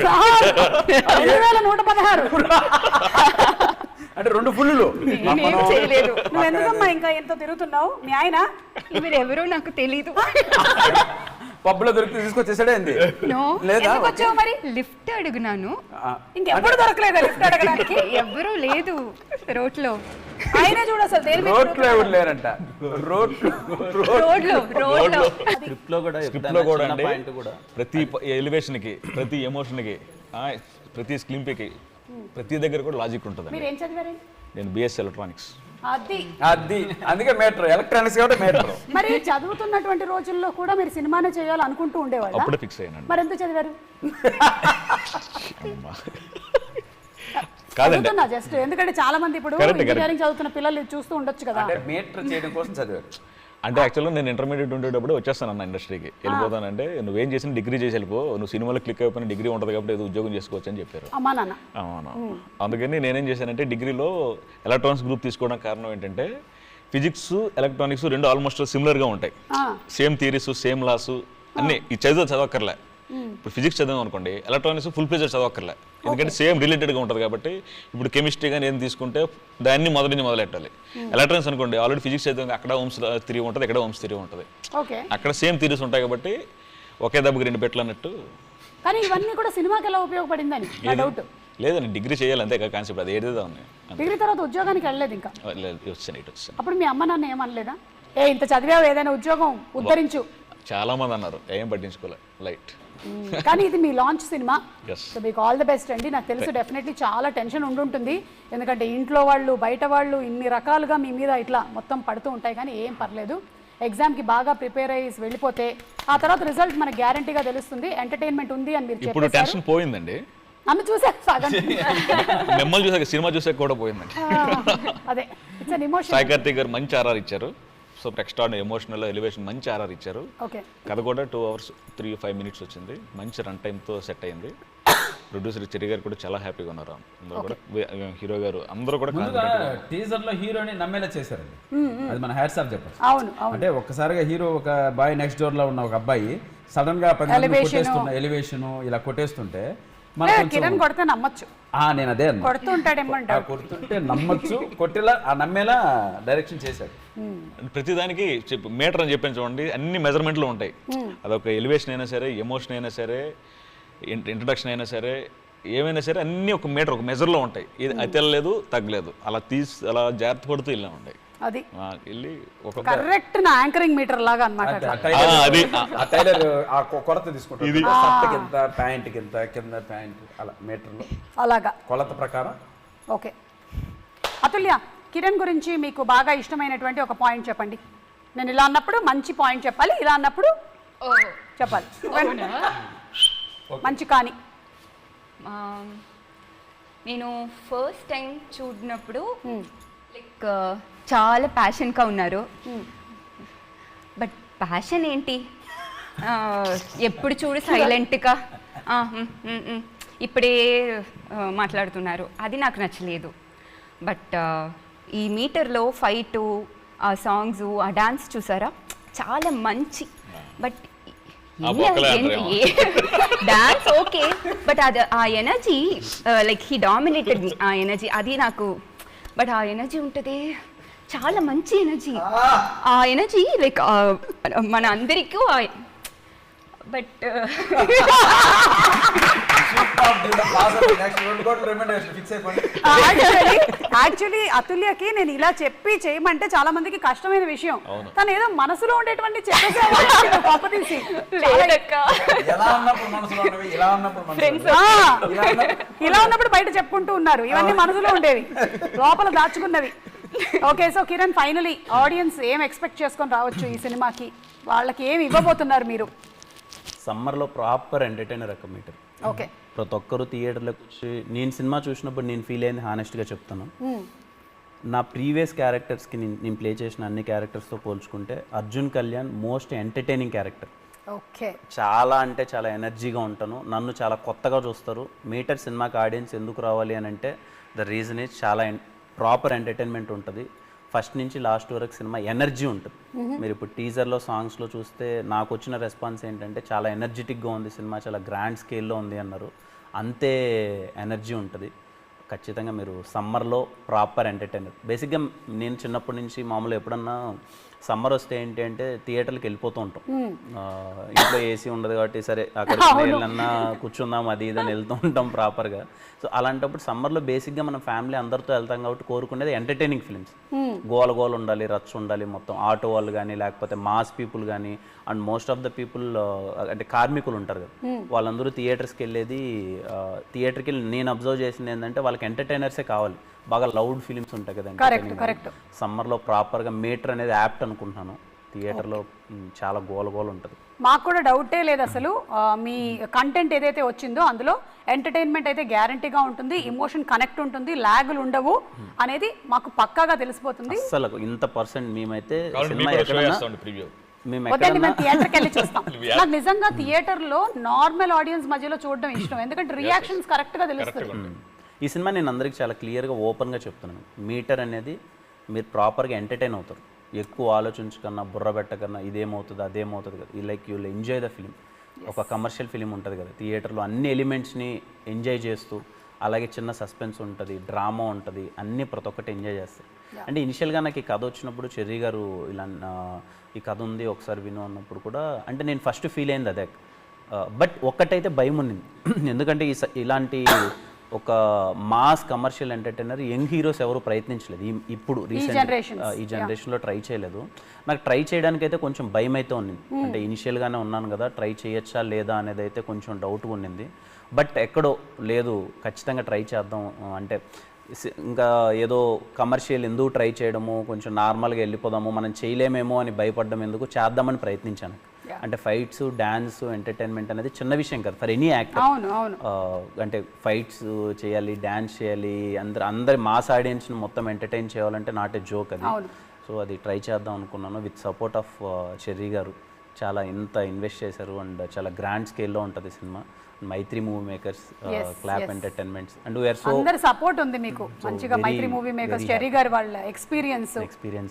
Speaker 2: అంటే 2 ఫుల్లు.
Speaker 5: నేనేం చేయలేదు.
Speaker 1: నువ్వు ఎందుకమ్మా ఇంకా ఎంతో తిరుగుతున్నావు? మీ ఆయన
Speaker 5: మీరెవరో నాకు తెలీదు.
Speaker 2: పబ్బులో దొరికితే తీసుకొచ్చేసాడే ఏంది?
Speaker 5: నో.
Speaker 2: లేదా?
Speaker 1: ఎందుకు వచ్చావు మరి?
Speaker 5: లిఫ్ట్ అడుగునాను.
Speaker 1: ఇంకెప్పుడు దొరకలేదు లిఫ్ట్ అడగడానికి.
Speaker 5: ఎవ్వరూ లేదు రోడ్లో.
Speaker 1: ఆయనే చూడు అసలు దేని మీద
Speaker 2: రోడ్లో ఎవరు లేరంట.
Speaker 5: రోడ్లో
Speaker 3: స్క్రిప్ట్ లో కూడా
Speaker 4: స్క్రిప్ట్ లో కూడా అండి
Speaker 3: పాయింట్ కూడా
Speaker 4: ప్రతి ఎలివేషన్ కి, ప్రతి ఎమోషన్ కి, ప్రతి స్క్రీన్ కి, ప్రతి దగ్గర కూడా లాజిక్ ఉంటుంది.
Speaker 1: మీరు ఏం చదివారు?
Speaker 4: నేను బిఎస్సి ఎలక్ట్రానిక్స్.
Speaker 2: అది అందుకే మీటర్ ఎలక్ట్రానిక్స్ కాబట్టి మీటర్.
Speaker 1: మరి చదువుతున్నటువంటి రోజుల్లో కూడా మీరు సినిమానే చేయాలి అనుకుంటూ ఉండేవాళ్ళు.
Speaker 4: అప్పుడే ఫిక్స్ అయ్యానండి.
Speaker 1: మరి ఎందుకు చదివారు?
Speaker 4: కాదండి,
Speaker 1: చదువుతున్నా జస్ట్ ఎందుకంటే చాలా మంది ఇప్పుడు
Speaker 4: Correct,
Speaker 1: ఇంజనీరింగ్ చదువుతున్న పిల్లలు చూస్తూ ఉండొచ్చు కదా.
Speaker 2: అంటే మీటర్ చేయడం కోసం చదివారు.
Speaker 4: అంటే యాక్చువల్గా నేను ఇంటర్మీడియట్ ఉండేటప్పుడు వచ్చేస్తాను అన్న ఇండస్ట్రీకి వెళ్ళిపోతానంటే నువ్వేం చేసిన డిగ్రీ చేసి వెళ్ళిపో, నువ్వు సినిమాలో క్లిక్ అయిపోయిన డిగ్రీ ఉంటుంది కాబట్టి ఏదో ఉద్యోగం చేసుకోవచ్చు అని చెప్పారు.
Speaker 1: అమ్మా నాన్న
Speaker 4: అవును. అందుకని నేనేం చేశానంటే డిగ్రీలో ఎలక్ట్రానిక్స్ గ్రూప్ తీసుకోవడానికి కారణం ఏంటంటే ఫిజిక్స్ ఎలక్ట్రానిక్స్ రెండు ఆల్మోస్ట్ సిమిలర్గా ఉంటాయి, సేమ్ థియరీస్ సేమ్ లాస్ అన్నీ ఈ చదవక్కర్లే. ఇప్పుడు ఫిజిక్స్ చదివాం అనుకోండి, ఎలక్ట్రానిక్స్ ఫుల్ ప్లేజర్ చదవక్కర్లే, ఎందుకంటే సేమ్ రిలేటెడ్గా ఉంటుంది కాబట్టి. ఇప్పుడు కెమిస్ట్రీ కానీ ఏం తీసుకుంటే దాన్ని మొదటి నుంచి మొదలెట్టాలి. ఎలక్ట్రానిక్స్ అనుకోండి, ఆల్రెడీ ఫిజిక్స్ చదివాం, అక్కడ ఓమ్స్ థియరీ ఉంటుంది, ఇక్కడ ఓమ్స్ థియరీ ఉంటుంది, అక్కడ సేమ్ థియరీస్ ఉంటాయి కాబట్టి ఒకే దెబ్బకి రెండు పెట్టలు అన్నట్టు.
Speaker 1: కానీ ఇవన్నీ కూడా సినిమాకి ఎలా ఉపయోగపడిందని నా డౌట్.
Speaker 4: లేదండి, డిగ్రీ చేయాలి అంతే కాన్సెప్ట్, అది ఏదో ఉంది.
Speaker 1: డిగ్రీ తర్వాత ఉద్యోగానికి వెళ్ళలేదు ఇంకా?
Speaker 4: వచ్చాను ఇటు వచ్చాను.
Speaker 1: అప్పుడు మీ అమ్మ నాన్న ఏమనలేదా, ఏ ఇంత చదివావు ఏదైనా ఉద్యోగం ఉద్ధరించు?
Speaker 4: చాలా మంది అన్నారు, ఏం పట్టించుకోలే, లైట్.
Speaker 1: కానీ ఇది మీ లాంచ్ సినిమా, సో మీకు ఆల్ ది బెస్ట్ అండి. నాకు తెలుసు డెఫినెట్లీ చాలా టెన్షన్ ఉండుంటుంది, ఎందుకంటే ఇంట్లో వాళ్ళు బయట వాళ్ళు ఇన్ని రకాలుగా మీ మీద ఇట్లా మొత్తం పడుతూ ఉంటాయి. కానీ ఏం పర్లేదు, ఎగ్జామ్కి బాగా ప్రిపేర్ అయ్యి వెళ్ళిపోతే ఆ తర్వాత రిజల్ట్ మనకు గ్యారంటీగా తెలుస్తుంది. ఎంటర్టైన్మెంట్ ఉంది అని మీరు
Speaker 4: ఇప్పుడు టెన్షన్ పోయిందండి.
Speaker 1: నన్ను చూసాక సగం
Speaker 4: మిమ్మల్ని చూసాక సినిమా చూసాక కూడా పోయిందండి.
Speaker 1: అదే it's an emotion.
Speaker 4: Sai Karthik గారు మంచి ఆర్ఆర్ ఇచ్చారు, సో ఎక్స్ట్రా ఎమోషనల్ ఎలివేషన్ మంచి ఆర్ఆర్ ఇచ్చారు. కథ కూడా 2 hours 3-5 minutes వచ్చింది, మంచి రన్ టైంతో సెట్ అయింది. ప్రొడ్యూసర్ చెరి గారు కూడా చాలా హ్యాపీగా ఉన్నారు, అందరూ కూడా హీరో గారు అందరూ కూడా.
Speaker 2: టీజర్ లో హీరోని నమ్మేలా చేశారండి, అది మన హ్యాట్స్ ఆఫ్ చెప్పచ్చు.
Speaker 1: అవును,
Speaker 2: అంటే ఒక్కసారిగా హీరో ఒక బాయ్ నెక్స్ట్ డోర్ లో ఉన్న ఒక అబ్బాయి సడన్ గా ఎలివేషన్ ఇలా కొట్టేస్తుంటే
Speaker 1: కిరణ్ కొడితే నమ్మచ్చు.
Speaker 2: నేను అదే కొడుతుంటే నమ్మచ్చు, కొట్టేలా నమ్మేలా డైరెక్షన్ చేశాడు.
Speaker 4: ప్రతిదానికి మీటర్ అని చెప్పాను చూడండి, అన్ని మెజర్మెంట్లు ఉంటాయి. అదొక ఎలివేషన్ అయినా సరే, ఎమోషన్ అయినా సరే, ఇంట్రడక్షన్ అయినా సరే, ఏమైనా సరే అన్ని ఒక మీటర్ ఒక మెజర్లో ఉంటాయి. ఇది అతెల్లలేదు తగ్గలేదు, అలా జాగ్రత్త పడుతూ ఇలా ఉంటాయి.
Speaker 1: అది
Speaker 4: వెళ్ళి ఒక
Speaker 1: కరెక్ట్ నా యాంకరింగ్ మీటర్ లాగా అన్నమాట.
Speaker 4: అది
Speaker 2: టైలర్ ఆ కొలత తీసుకుంటాడు, షర్ట్ కింద ప్యాంట్ కింద కింద ప్యాంట్ అలా మీటర్లో అలాగా కొలత ప్రకారం.
Speaker 1: ఓకే అతుల్య, కిరణ్ గురించి మీకు బాగా ఇష్టమైనటువంటి ఒక పాయింట్ చెప్పండి. నేను ఇలా అన్నప్పుడు మంచి పాయింట్ చెప్పాలి, ఇలా అన్నప్పుడు చెప్పాలి మంచి. కానీ
Speaker 5: నేను ఫస్ట్ టైం చూడినప్పుడు లైక్ చాలా ప్యాషన్గా ఉన్నారు. బట్ ప్యాషన్ ఏంటి, ఎప్పుడు చూడు సైలెంట్గా ఇప్పుడే మాట్లాడుతున్నారు, అది నాకు నచ్చలేదు. బట్ ఈ మీటర్లో ఫైటు, ఆ సాంగ్స్, ఆ డాన్స్ చూసారా, చాలా మంచి. బట్ డాన్స్ ఓకే, బట్ అది ఆ ఎనర్జీ లైక్ హీ డామినేటెడ్ మీ, ఆ ఎనర్జీ అది నాకు. బట్ ఆ ఎనర్జీ ఉంటుంది, చాలా మంచి ఎనర్జీ, ఆ ఎనర్జీ లైక్ మన అందరికీ. బట్
Speaker 1: యాక్చువల్లీ అతుల్యకి నేను ఇలా చెప్పి చేయమంటే చాలా మందికి కష్టమైన విషయం, తను ఏదో మనసులో ఉండేటువంటి చెప్పేసి ఇలా ఉన్నప్పుడు బయట చెప్పుకుంటూ ఉన్నారు, ఇవన్నీ మనసులో ఉండేవి లోపల దాచుకున్నవి. Okay, so Kiran finally audience ఏం ఎక్స్పెక్ట్ చేసుకొని రావచ్చు ఈ సినిమాకి, వాళ్ళకి ఏమి ఇవ్వబోతున్నారు మీరు?
Speaker 3: సమ్మర్లో ప్రాపర్ ఎంటర్టైనర్ ఒక మీటర్.
Speaker 1: ఓకే,
Speaker 3: ప్రతి ఒక్కరు థియేటర్లోకి వచ్చి, నేను సినిమా చూసినప్పుడు నేను ఫీల్ అయింది హానెస్ట్గా చెప్తాను, నా ప్రీవియస్ క్యారెక్టర్స్కి నేను ప్లే చేసిన అన్ని క్యారెక్టర్స్తో పోల్చుకుంటే Arjun Kalyan most entertaining character.
Speaker 1: Okay,
Speaker 3: చాలా అంటే చాలా ఎనర్జీగా ఉంటాను, నన్ను చాలా కొత్తగా చూస్తారు. మీటర్ సినిమాకి ఆడియన్స్ ఎందుకు రావాలి అని అంటే ద రీజన్ ఈజ్ చాలా ప్రాపర్ ఎంటర్టైన్మెంట్ ఉంటుంది, ఫస్ట్ నుంచి లాస్ట్ వరకు సినిమా ఎనర్జీ ఉంటుంది. మీరు ఇప్పుడు టీజర్లో సాంగ్స్లో చూస్తే నాకు వచ్చిన రెస్పాన్స్ ఏంటంటే చాలా ఎనర్జెటిక్గా ఉంది సినిమా, చాలా గ్రాండ్ స్కేల్లో ఉంది అన్నారు. అంతే ఎనర్జీ ఉంటుంది. ఖచ్చితంగా మీరు సమ్మర్లో ప్రాపర్ ఎంటర్టైనర్. బేసిక్గా నేను చిన్నప్పటి నుంచి మామూలు ఎప్పుడన్నా సమ్మర్ వస్తే ఏంటి అంటే థియేటర్కి వెళ్ళిపోతూ ఉంటాం, ఇంట్లో ఏసీ ఉండదు కాబట్టి సరే అక్కడ వెళ్ళన్నా కూర్చుందాం అది ఇదని వెళ్తూ ఉంటాం ప్రాపర్గా. సో అలాంటప్పుడు సమ్మర్లో బేసిక్గా మనం ఫ్యామిలీ అందరితో వెళ్తాం కాబట్టి కోరుకునేది ఎంటర్టైనింగ్ ఫిల్మ్స్. గోల గోల ఉండాలి, రచ్చ ఉండాలి, మొత్తం ఆటో వాళ్ళు కానీ లేకపోతే మాస్ పీపుల్ కానీ, and most of the people అంటే కార్మికులు ఉంటారు కదా, వాళ్ళందరూ థియేటర్స్కి వెళ్ళేది, థియేటర్కి వెళ్ళి నేను అబ్జర్వ్ చేసింది ఏంటంటే వాళ్ళకి ఎంటర్టైనర్సే కావాలి, బాగా లౌడ్ ఫిలిమ్స్ ఉంటాయి కదండి. సమ్మర్లో ప్రాపర్గా మీటర్ అనేది యాప్ట్ అనుకుంటున్నాను. థియేటర్లో చాలా గోల గోల ఉంటుంది.
Speaker 1: మాకు కూడా డౌటే లేదు అసలు. మీ కంటెంట్ ఏదైతే వచ్చిందో అందులో ఎంటర్టైన్మెంట్ అయితే గ్యారంటీగా ఉంటుంది, ఎమోషన్ కనెక్ట్ ఉంటుంది, లాగులు ఉండవు అనేది మాకు పక్కాగా తెలిసిపోతుంది.
Speaker 3: అసలు ఇంత పర్సెంట్ మేమైతే సినిమా మేము
Speaker 1: వద్దండి, మేము థియేటర్కి వెళ్ళి చూస్తాం. నాకు నిజంగా థియేటర్లో నార్మల్ ఆడియన్స్ మధ్యలో చూడడం ఇష్టం, ఎందుకంటే రియాక్షన్స్ కరెక్ట్గా తెలుస్తుంది.
Speaker 3: ఈ సినిమా నేను అందరికీ చాలా క్లియర్గా ఓపెన్గా చెప్తున్నాను. మీటర్ అనేది మీరు ప్రాపర్గా ఎంటర్టైన్ అవుతారు, ఎక్కువ ఆలోచించకన్నా బుర్ర పెట్టకన్నా ఇదేమవుతుంది అదేమవుతుంది కదా. Like you will enjoy the film. ఒక కమర్షియల్ ఫిలిం ఉంటుంది కదా, థియేటర్లో అన్ని ఎలిమెంట్స్ని ఎంజాయ్ చేస్తూ, అలాగే చిన్న సస్పెన్స్ ఉంటుంది, డ్రామా ఉంటుంది, అన్నీ ప్రతి ఒక్కటి ఎంజాయ్ చేస్తారు. అంటే ఇనిషియల్గా నాకు ఈ కథ వచ్చినప్పుడు చెర్రీ గారు ఇలా ఈ కథ ఉంది ఒకసారి విను అన్నప్పుడు కూడా అంటే నేను ఫస్ట్ ఫీల్ అయింది అదే. బట్ ఒక్కటైతే భయం ఉన్నింది, ఎందుకంటే ఇలాంటి ఒక mass commercial entertainer young heroes ఎవరు ప్రయత్నించలేదు ఇప్పుడు రీసెంట్ ఈ జనరేషన్లో ట్రై చేయలేదు. నాకు ట్రై చేయడానికి అయితే కొంచెం భయం అయితే ఉన్నింది. అంటే ఇనిషియల్గానే ఉన్నాను కదా, ట్రై చేయొచ్చా లేదా అనేది అయితే కొంచెం డౌట్గా ఉన్నింది. బట్ ఎక్కడో లేదు, ఖచ్చితంగా ట్రై చేద్దాం. అంటే ఇంకా ఏదో కమర్షియల్ ఎందుకు ట్రై చేయడము, కొంచెం నార్మల్గా వెళ్ళిపోదాము, మనం చేయలేమేమో అని భయపడడం ఎందుకు, చేద్దామని ప్రయత్నించాను. అంటే ఫైట్స్, డాన్స్, ఎంటర్టైన్మెంట్ అనేది చిన్న విషయం కాదు ఫర్ ఎనీ యాక్టర్. అంటే ఫైట్స్ చేయాలి, డాన్స్ చేయాలి, అందరి మాస్ ఆడియన్స్ని మొత్తం ఎంటర్టైన్ చేయాలంటే నాట్ ఏ జోక్ అది. సో అది ట్రై చేద్దాం అనుకున్నాను విత్ సపోర్ట్ ఆఫ్ చెర్రీ గారు. చాలా ఇంత ఇన్వెస్ట్ చేశారు అండ్ చాలా గ్రాండ్ స్కేల్లో ఉంటుంది సినిమా. Mythri movie makers, clap entertainments and VR so
Speaker 1: అందరి సపోర్ట్ ఉంది మీకు మంచిగా. మైత్రి మూవీ మేకర్స్, చెర్రీ గారి వాళ్ళ ఎక్స్పీరియన్స్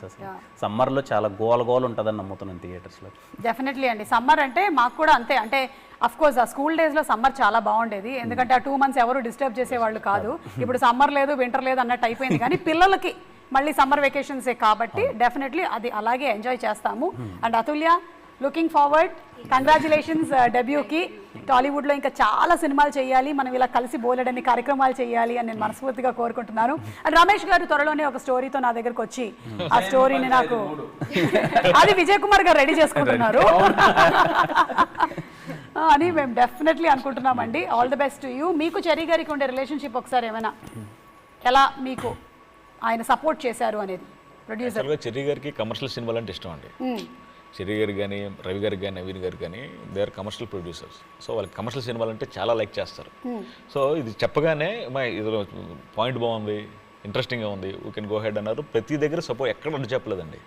Speaker 3: అసలు సమ్మర్లో చాలా గోల ఉంటుందని నమ్ముతున్నాను థియేటర్స్లో.
Speaker 1: డెఫినెట్లీ అండి. సమ్మర్ అంటే మాకు కూడా అంతే. అంటే అఫ్ కోర్స్ ఆ స్కూల్ డేస్లో సమ్మర్ చాలా బాగుండేది, ఎందుకంటే ఆ 2 months ఎవరు డిస్టర్బ్ చేసేవాళ్ళు కాదు. ఇప్పుడు సమ్మర్ లేదు, వింటర్ లేదు అన్నట్టు అయిపోయింది. కానీ పిల్లలకి మళ్ళీ సమ్మర్ వెకేషన్సే కాబట్టి డెఫినెట్లీ అది అలాగే ఎంజాయ్ చేస్తాము. And Atulya, looking forward, congratulations డెబ్యూకి. టాలీవుడ్లో ఇంకా చాలా సినిమాలు చేయాలి, మనం ఇలా కలిసి బోలెడన్ని కార్యక్రమాలు చేయాలి అని నేను మనస్ఫూర్తిగా కోరుకుంటున్నాను. అండ్ రమేష్ గారు త్వరలోనే ఒక స్టోరీతో నా దగ్గరకు వచ్చి ఆ స్టోరీని నాకు అది విజయ్ కుమార్ గారు రెడీ చేసుకుంటున్నారు అని మేము డెఫినెట్లీ అనుకుంటున్నామండి. All the best to you. మీకు చెర్రీ గారికి ఉండే రిలేషన్షిప్ ఒకసారి ఏమైనా ఎలా మీకు ఆయన సపోర్ట్ చేశారు అనేది. ప్రొడ్యూసర్
Speaker 4: చెర్రీ గారికి కమర్షియల్ సినిమాలు అంటే ఇష్టం అండి. చెర్రీ గారు కానీ, రవి గారికి కానీ, నవీన్ గారు కానీ they are commercial producers. So వాళ్ళకి కమర్షియల్ సినిమాలు అంటే చాలా లైక్ చేస్తారు. సో ఇది చెప్పగానే మా ఇదిలో పాయింట్ బాగుంది, ఇంట్రెస్టింగ్గా ఉంది, వీ కెన్ గో హెడ్ అన్నారు. ప్రతి దగ్గర సపోర్ట్ ఎక్కడ ఉండి చెప్పలేదండి.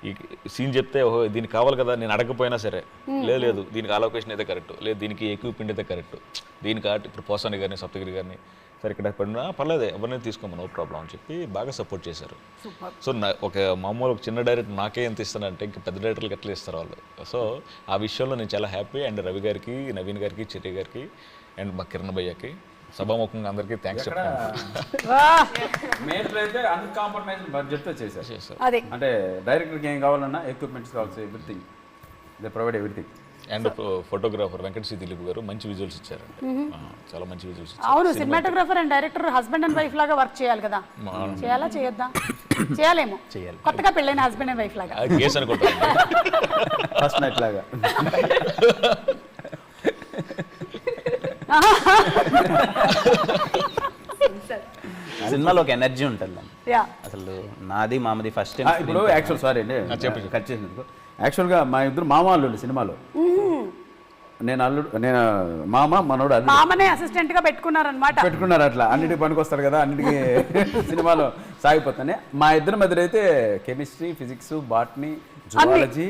Speaker 4: ఈ సీన్ చెప్తే ఓహో దీనికి కావాలి కదా, నేను అడగకపోయినా సరే లేదు దీనికి ఆ లొకేషన్ అయితే కరెక్ట్, లేదు దీనికి ఎక్విప్మెంట్ అయితే కరెక్ట్, దీనికి ఇప్పుడు పోసాని గారిని, సప్తగిరి గారిని సరే ఇక్కడ పడినా పర్లేదు ఎవరిని తీసుకోమని నో ప్రాబ్లం అని చెప్పి బాగా సపోర్ట్ చేశారు. సో ఒక మామూలు ఒక చిన్న డైరెక్టర్ నాకే ఎంత ఇస్తానంటే ఇంకా పెద్ద డైరెక్టర్లకు ఎట్లా ఇస్తారు వాళ్ళు. సో ఆ విషయంలో నేను చాలా హ్యాపీ. అండ్ రవి గారికి, నవీన్ గారికి, చెర్రీ గారికి అండ్ మా కిరణ్ భయ్యకి సభాముఖంగా అందరికీ థ్యాంక్స్ చెప్తాను.
Speaker 2: అయితే అన్కాంప్రమైజ్ బడ్జెట్తో చేశారు.
Speaker 1: అంటే
Speaker 2: డైరెక్టర్కి ఏం కావాలన్నా ఎక్విప్మెంట్స్ కావాల్సి everything they provide everything.
Speaker 4: And photographer Venkata Sri Dilip garu మంచి విజువల్స్ ఇచ్చారండి, చాలా మంచి విజువల్స్ ఇచ్చారు.
Speaker 1: అవును, cinematographer and director husband and wife లాగా వర్క్ చేయాలి కదా. చేయాలా చేయొద్దా? చేయాలేమో, కొత్తగా పెళ్ళైన హస్బెండ్ అండ్ వైఫ్ లాగా
Speaker 4: కేసు అనుకుంటాను
Speaker 3: ఫస్ట్ నైట్ లాగా. సినిమాలో ఒక ఎనర్జీ ఉంటుంది అసలు. నాది మామది ఫస్ట్ టైం.
Speaker 2: ఇప్పుడు యాక్చువల్ సారీ అండి కట్ చేసినందుకు, యాక్చువల్గా మా ఇద్దరు మామ అల్లుడు సినిమాలో. నేను మామ, మనోడు అల్లుడు.
Speaker 1: మామనే అసిస్టెంట్ గా పెట్టుకున్నారు
Speaker 2: అట్లా అన్నిటికి పనికొస్తాడు కదా, అన్నిటికీ సినిమాలో సాగిపోతానే. మా ఇద్దరి మధ్య అయితే chemistry, physics, botany, zoology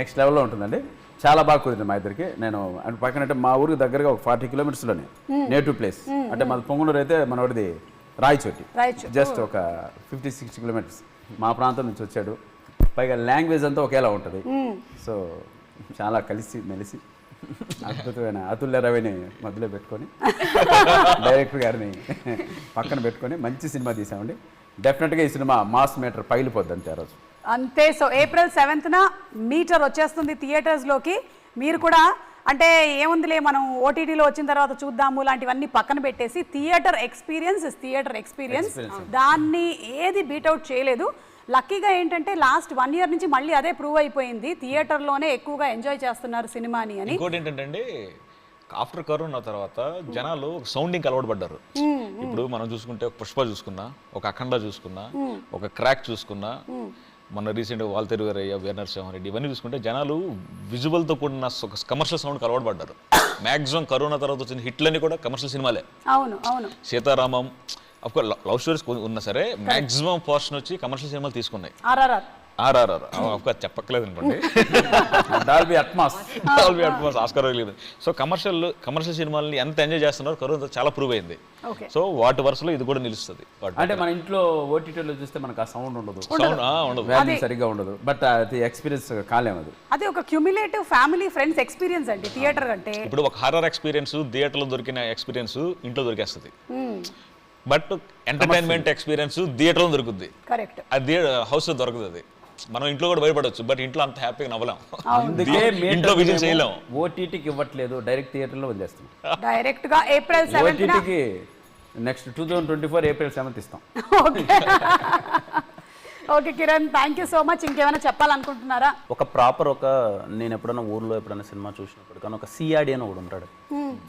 Speaker 2: next లెవెల్లో ఉంటుందండి. చాలా బాగా కుదిరింది మా ఇద్దరికి. నేను అంటే పక్కన అంటే మా ఊరికి దగ్గరగా ఒక 40 kilometers నేటివ్ ప్లేస్. అంటే మన పొంగునూరు అయితే మనోడిది రాయచోటి, జస్ట్ ఒక 50-60 kilometers. మా ప్రాంతం నుంచి వచ్చాడు, పైగా లాంగ్వేజ్ అంతా ఒకేలా ఉంటుంది. సో చాలా కలిసి మెలిసి అద్భుతమైన అతుల్య రవిని మధ్యలో పెట్టుకొని డైరెక్టర్ గారిని పక్కన పెట్టుకొని మంచి సినిమా తీసామండి. డెఫినెట్గా ఈ సినిమా మాస్ మీటర్ పగిలిపోద్ది అంతే ఆ రోజు.
Speaker 1: అంతే. సో April 7th మీటర్ వచ్చేస్తుంది థియేటర్స్లోకి. మీరు కూడా అంటే ఏముందిలే మనం ఓటీటీలో వచ్చిన తర్వాత చూద్దాము లాంటివన్నీ పక్కన పెట్టేసి థియేటర్ ఎక్స్పీరియన్స్ దాన్ని ఏది బీట్అవుట్ చేయలేదు. లక్కీగా ఏంటంటే లాస్ట్ 1 year నుంచి మళ్ళీ అదే ప్రూవ్ అయిపోయింది, థియేటర్లోనే ఎక్కువగా ఎంజాయ్ చేస్తున్నారు సినిమాని అని.
Speaker 4: ఇంకోటి ఏంటంటే ఆఫ్టర్ కరోనా తర్వాత జనాలు ఒక సౌండింగ్ అలవాటు పడ్డారు. ఇప్పుడు మనం చూసుకుంటే ఒక పుష్ప చూసుకున్నా, ఒక అఖండ చూసుకున్నా, ఒక క్రాక్ చూసుకున్నా, మన రీసెంట్గా వాల్తేరు గారయ్య, వీరనరసింహ సింహారెడ్డి ఇవన్నీ చూసుకుంటే జనాలు విజువల్తో కూడిన కమర్షియల్ సౌండ్కి అలవాటు పడ్డారు. మ్యాక్సిమం కరోనా తర్వాత వచ్చిన హిట్లన్నీ కూడా కమర్షియల్ సినిమాలే.
Speaker 1: అవును అవును.
Speaker 4: సీతారామం అఫ్కోర్స్ లవ్ స్టోరీస్ ఉన్నా సరే మ్యాక్సిమం పోర్షన్ వచ్చి కమర్షియల్ సినిమాలు తీసుకున్నాయి. ఆర్ఆర్ఆర్ అఫ్కోర్స్ చెప్పక్కలేదు అనుకోండి,
Speaker 2: డాల్బీ అట్మాస్
Speaker 4: ఆస్కార్ లేదు. సో కమర్షియల్ సినిమాలని ఎంత ఎంజాయ్ చేస్తున్నారు కరోనా చాలా ప్రూవ్ అయింది.
Speaker 1: ఓకే.
Speaker 4: సో వాటి వరుసలో ఇది కూడా నిలుస్తుంది.
Speaker 2: అంటే మన ఇంట్లో ఓటీటీలో చూస్తే మనకు ఆ సౌండ్ ఉండదు,
Speaker 4: సౌండ్ ఉండదు,
Speaker 2: వాల్యూ సరిగ్గా ఉండదు, బట్ అది ఎక్స్పీరియన్స్ కాలేము.
Speaker 1: అది ఒక క్యూములేటివ్ ఫ్యామిలీ ఫ్రెండ్స్ ఎక్స్పీరియన్స్ అండి థియేటర్ అంటే.
Speaker 4: ఇప్పుడు ఒక హారర్ ఎక్స్పీరియన్స్ థియేటర్లో దొరికిన ఎక్స్పీరియన్స్ ఇంట్లో దొరికేస్తుంది, బట్ ఎంటర్టైన్మెంట్ ఎక్స్పీరియన్స్ థియేటర్లో దొరుకుద్ది.
Speaker 1: కరెక్ట్.
Speaker 4: అది హౌస్లో దొరకదు. అది మనం ఇంట్లో కూడా భయపడవచ్చు, బట్ ఇంట్లో అంత హ్యాపీగా నవ్వలేం,
Speaker 2: అందుకే
Speaker 4: ఇంట్లో విజిల్ చేయలేం.
Speaker 2: ఓటీటీకి ఇవ్వట్లేదు, డైరెక్ట్ థియేటర్లో వదిలేస్తాం.
Speaker 1: డైరెక్ట్ గా April 7th
Speaker 2: ఓటీటీకి next 2024 April 7th ఇస్తాం.
Speaker 1: Okay Kiran, thank you so much. ఇంకేమైనా చెప్పాలనుకుంటున్నారా?
Speaker 3: ఒక ప్రాపర్ నేను ఎప్పుడైనా ఊర్లో ఎప్పుడైనా సినిమా చూసినప్పుడు కానీ ఒక సి ఆడియన్ ఒకడు ఉంటాడు,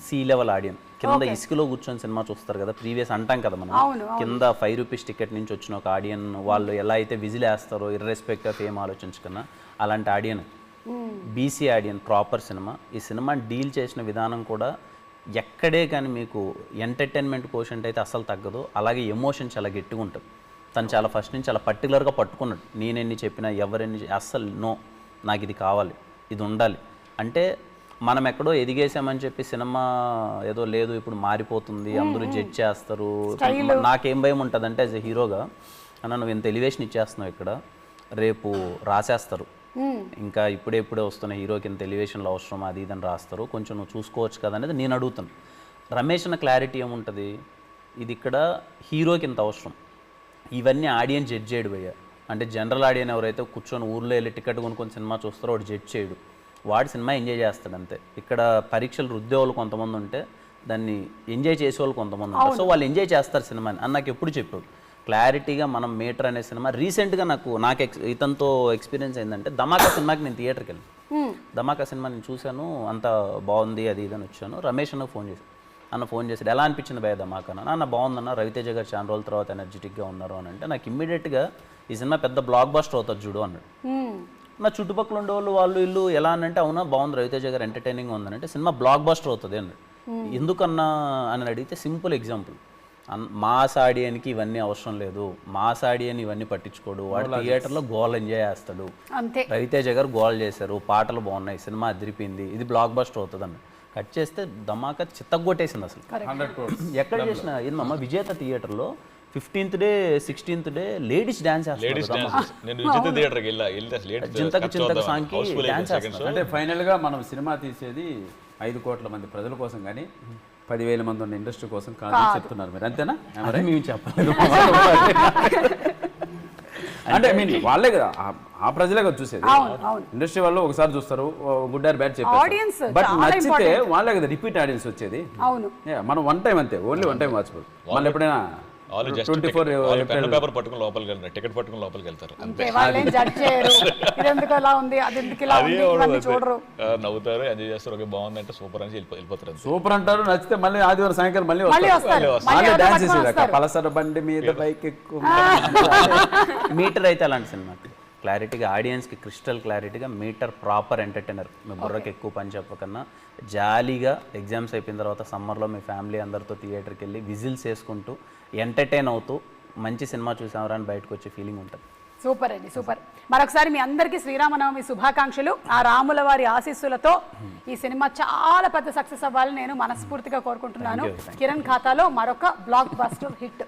Speaker 3: సి లెవెల్ ఆడియన్. కింద ఇసుకలో కూర్చొని సినిమా చూస్తారు కదా, ప్రీవియస్ అంటాం కదా మనం, కింద 5 రూపీస్ టికెట్ నుంచి వచ్చిన ఒక ఆడియన్ వాళ్ళు ఎలా అయితే విజిల్ వేస్తారో ఇర్రెస్పెక్ట్ ఆఫ్ ఏం ఆలోచించుకున్నా అలాంటి ఆడియన్ బీసీ ఆడియన్ ప్రాపర్ సినిమా. ఈ సినిమా డీల్ చేసిన విధానం కూడా ఎక్కడే కానీ మీకు ఎంటర్టైన్మెంట్ కోషెంట్ అయితే అస్సలు తగ్గదు, అలాగే ఎమోషన్ చాలా గట్టిగా ఉంటుంది. తను చాలా ఫస్ట్ నుంచి చాలా పర్టికులర్గా పట్టుకున్నాడు, నేనెన్ని చెప్పినా ఎవరెన్ని అస్సలు నో, నాకు ఇది కావాలి, ఇది ఉండాలి అంటే. మనం ఎక్కడో ఎదిగేసామని చెప్పి సినిమా ఏదో లేదు ఇప్పుడు మారిపోతుంది అందరూ జడ్జ్ చేస్తారు. నాకేం భయం ఉంటుంది అంటే యాజ్ ఎ హీరోగా, అన్న నువ్వు ఇంత ఎలివేషన్ ఇచ్చేస్తున్నావు ఇక్కడ, రేపు రాసేస్తారు ఇంకా ఇప్పుడే వస్తున్న హీరోకి ఇంత ఎలివేషన్లో అవసరం అది ఇదని రాస్తారు, కొంచెం నువ్వు చూసుకోవచ్చు కదా అనేది నేను అడుగుతాను. రమేష్ అన్న క్లారిటీ ఏముంటుంది, ఇది ఇక్కడ హీరోకి ఇంత అవసరం, ఇవన్నీ ఆడియన్స్ జడ్జ్ చేయడు భయ్య. అంటే జనరల్ ఆడియన్ ఎవరైతే కూర్చొని ఊర్లో వెళ్ళి టికెట్ కొనుక్కొని సినిమా చూస్తారో వాడు జడ్జ్ చేయడు, వాడు సినిమా ఎంజాయ్ చేస్తాడు అంతే. ఇక్కడ పరీక్షలు రుద్దే వాళ్ళు కొంతమంది ఉంటే దాన్ని ఎంజాయ్ చేసే వాళ్ళు కొంతమంది ఉంటారు, సో వాళ్ళు ఎంజాయ్ చేస్తారు సినిమాని అని నాకు ఎప్పుడు చెప్పాడు క్లారిటీగా. మనం మీటర్ అనే సినిమా రీసెంట్గా నాకు ఇతనితో ఎక్స్పీరియన్స్ ఏంటంటే, ధమాకా సినిమాకి నేను థియేటర్కి వెళ్ళాను. ధమాకా సినిమా నేను చూశాను, అంత బాగుంది అది ఇదని వచ్చాను. రమేష్ అన్నకు ఫోన్ చేశాడు ఎలా అనిపించింది భయ ధమాకా అన్న. బాగుందన్న, రవితేజ గారు చాలా రోజుల తర్వాత ఎనర్జెటిక్గా ఉన్నారు అని అంటే, నాకు ఇమ్మీడియట్గా ఈ సినిమా పెద్ద బ్లాక్ బస్టర్ అవుతుంది చూడు అన్నాడు. నా చుట్టుపక్కల ఉండే వాళ్ళు ఇల్లు ఎలా అని అంటే, అవునా బాగుంది రవితేజ గారు ఎంటర్టైనింగ్ ఉందని అంటే, సినిమా బ్లాక్ బస్టర్ అవుతుంది అన్నాడు. ఎందుకన్నా అని అడిగితే సింపుల్ ఎగ్జాంపుల్, మాస్ ఆడియన్కి ఇవన్నీ అవసరం లేదు, మాస్ ఆడియన్ ఇవన్నీ పట్టించుకోడు, వాడు థియేటర్లో గోల్ ఎంజాయ్ చేస్తాడు. రవితేజ గారు గోల్ చేశారు, పాటలు బాగున్నాయి, సినిమా అదిరిపోయింది, ఇది బ్లాక్ బస్టర్ అవుతుంది అన్నాడు. కట్ చేస్తే ధమాకా చిత్తగొట్టేసింది అసలు. ఎక్కడ చేసిన ఏందమ్మా విజేత థియేటర్లో 15th day 16th day ladies dance చేస్తారు.
Speaker 2: అంటే ఫైనల్ గా మనం సినిమా తీసేది 5 కోట్ల మంది ప్రజల కోసం కానీ 10,000 మంది ఉన్న ఇండస్ట్రీ కోసం కాదు చెప్తున్నారు మీరు, అంతేనా? మేము చెప్పలేదు అంటే వాళ్ళే కదా ఆ ప్రజలే కదా చూసేది, ఇండస్ట్రీ వాళ్ళు ఒకసారి చూస్తారు, గుడ్ ఆర్ బ్యాడ్ చెప్పారు, బట్ నచ్చితే వాళ్ళే కదా రిపీట్ ఆడియన్స్ వచ్చేది. మనం వన్ టైం అంతే, ఓన్లీ వన్ టైం వాచ్. మళ్ళీ ఎప్పుడైనా 24
Speaker 4: పేపర్ పట్టుకుని లోపలికి వెళ్తారు, టికెట్ పట్టుకుని లోపలికి వెళ్తారు, నవ్వుతారు, ఎంజాయ్ చేస్తారు, ఓకే బాగుందంటే సూపర్ అని వెళ్ళిపోతారు.
Speaker 2: సూపర్ అంటారు, నచ్చితే మళ్ళీ ఆదివారం సాయంకాలం మళ్ళీ డాన్స్ చేసేదాకా పలసర బండి మీద బైక్ ఎక్కువ.
Speaker 3: మీటర్ అయితే అలాంటి సినిమా క్లారిటీగా ఆడియన్స్కి క్రిస్టల్ క్లారిటీగా మీటర్ ప్రాపర్ ఎంటర్టైనర్. మీ బుర్రకి ఎక్కువ పని చెప్పకన్నా జాలీగా ఎగ్జామ్స్ అయిపోయిన తర్వాత సమ్మర్లో మీ ఫ్యామిలీ అందరితో థియేటర్కి వెళ్ళి విజిల్స్ వేసుకుంటూ ఎంటర్టైన్ అవుతూ మంచి సినిమా చూసామరా అని బయటకు వచ్చే ఫీలింగ్ ఉంటుంది.
Speaker 1: సూపర్ అండి, సూపర్. మరొకసారి మీ అందరికీ శ్రీరామనవమి శుభాకాంక్షలు. ఆ రాముల వారి ఆశీస్సులతో ఈ సినిమా చాలా పెద్ద సక్సెస్ అవ్వాలని నేను మనస్ఫూర్తిగా కోరుకుంటున్నాను. కిరణ్ ఖాతాలో మరొక బ్లాక్ బస్టర్ హిట్.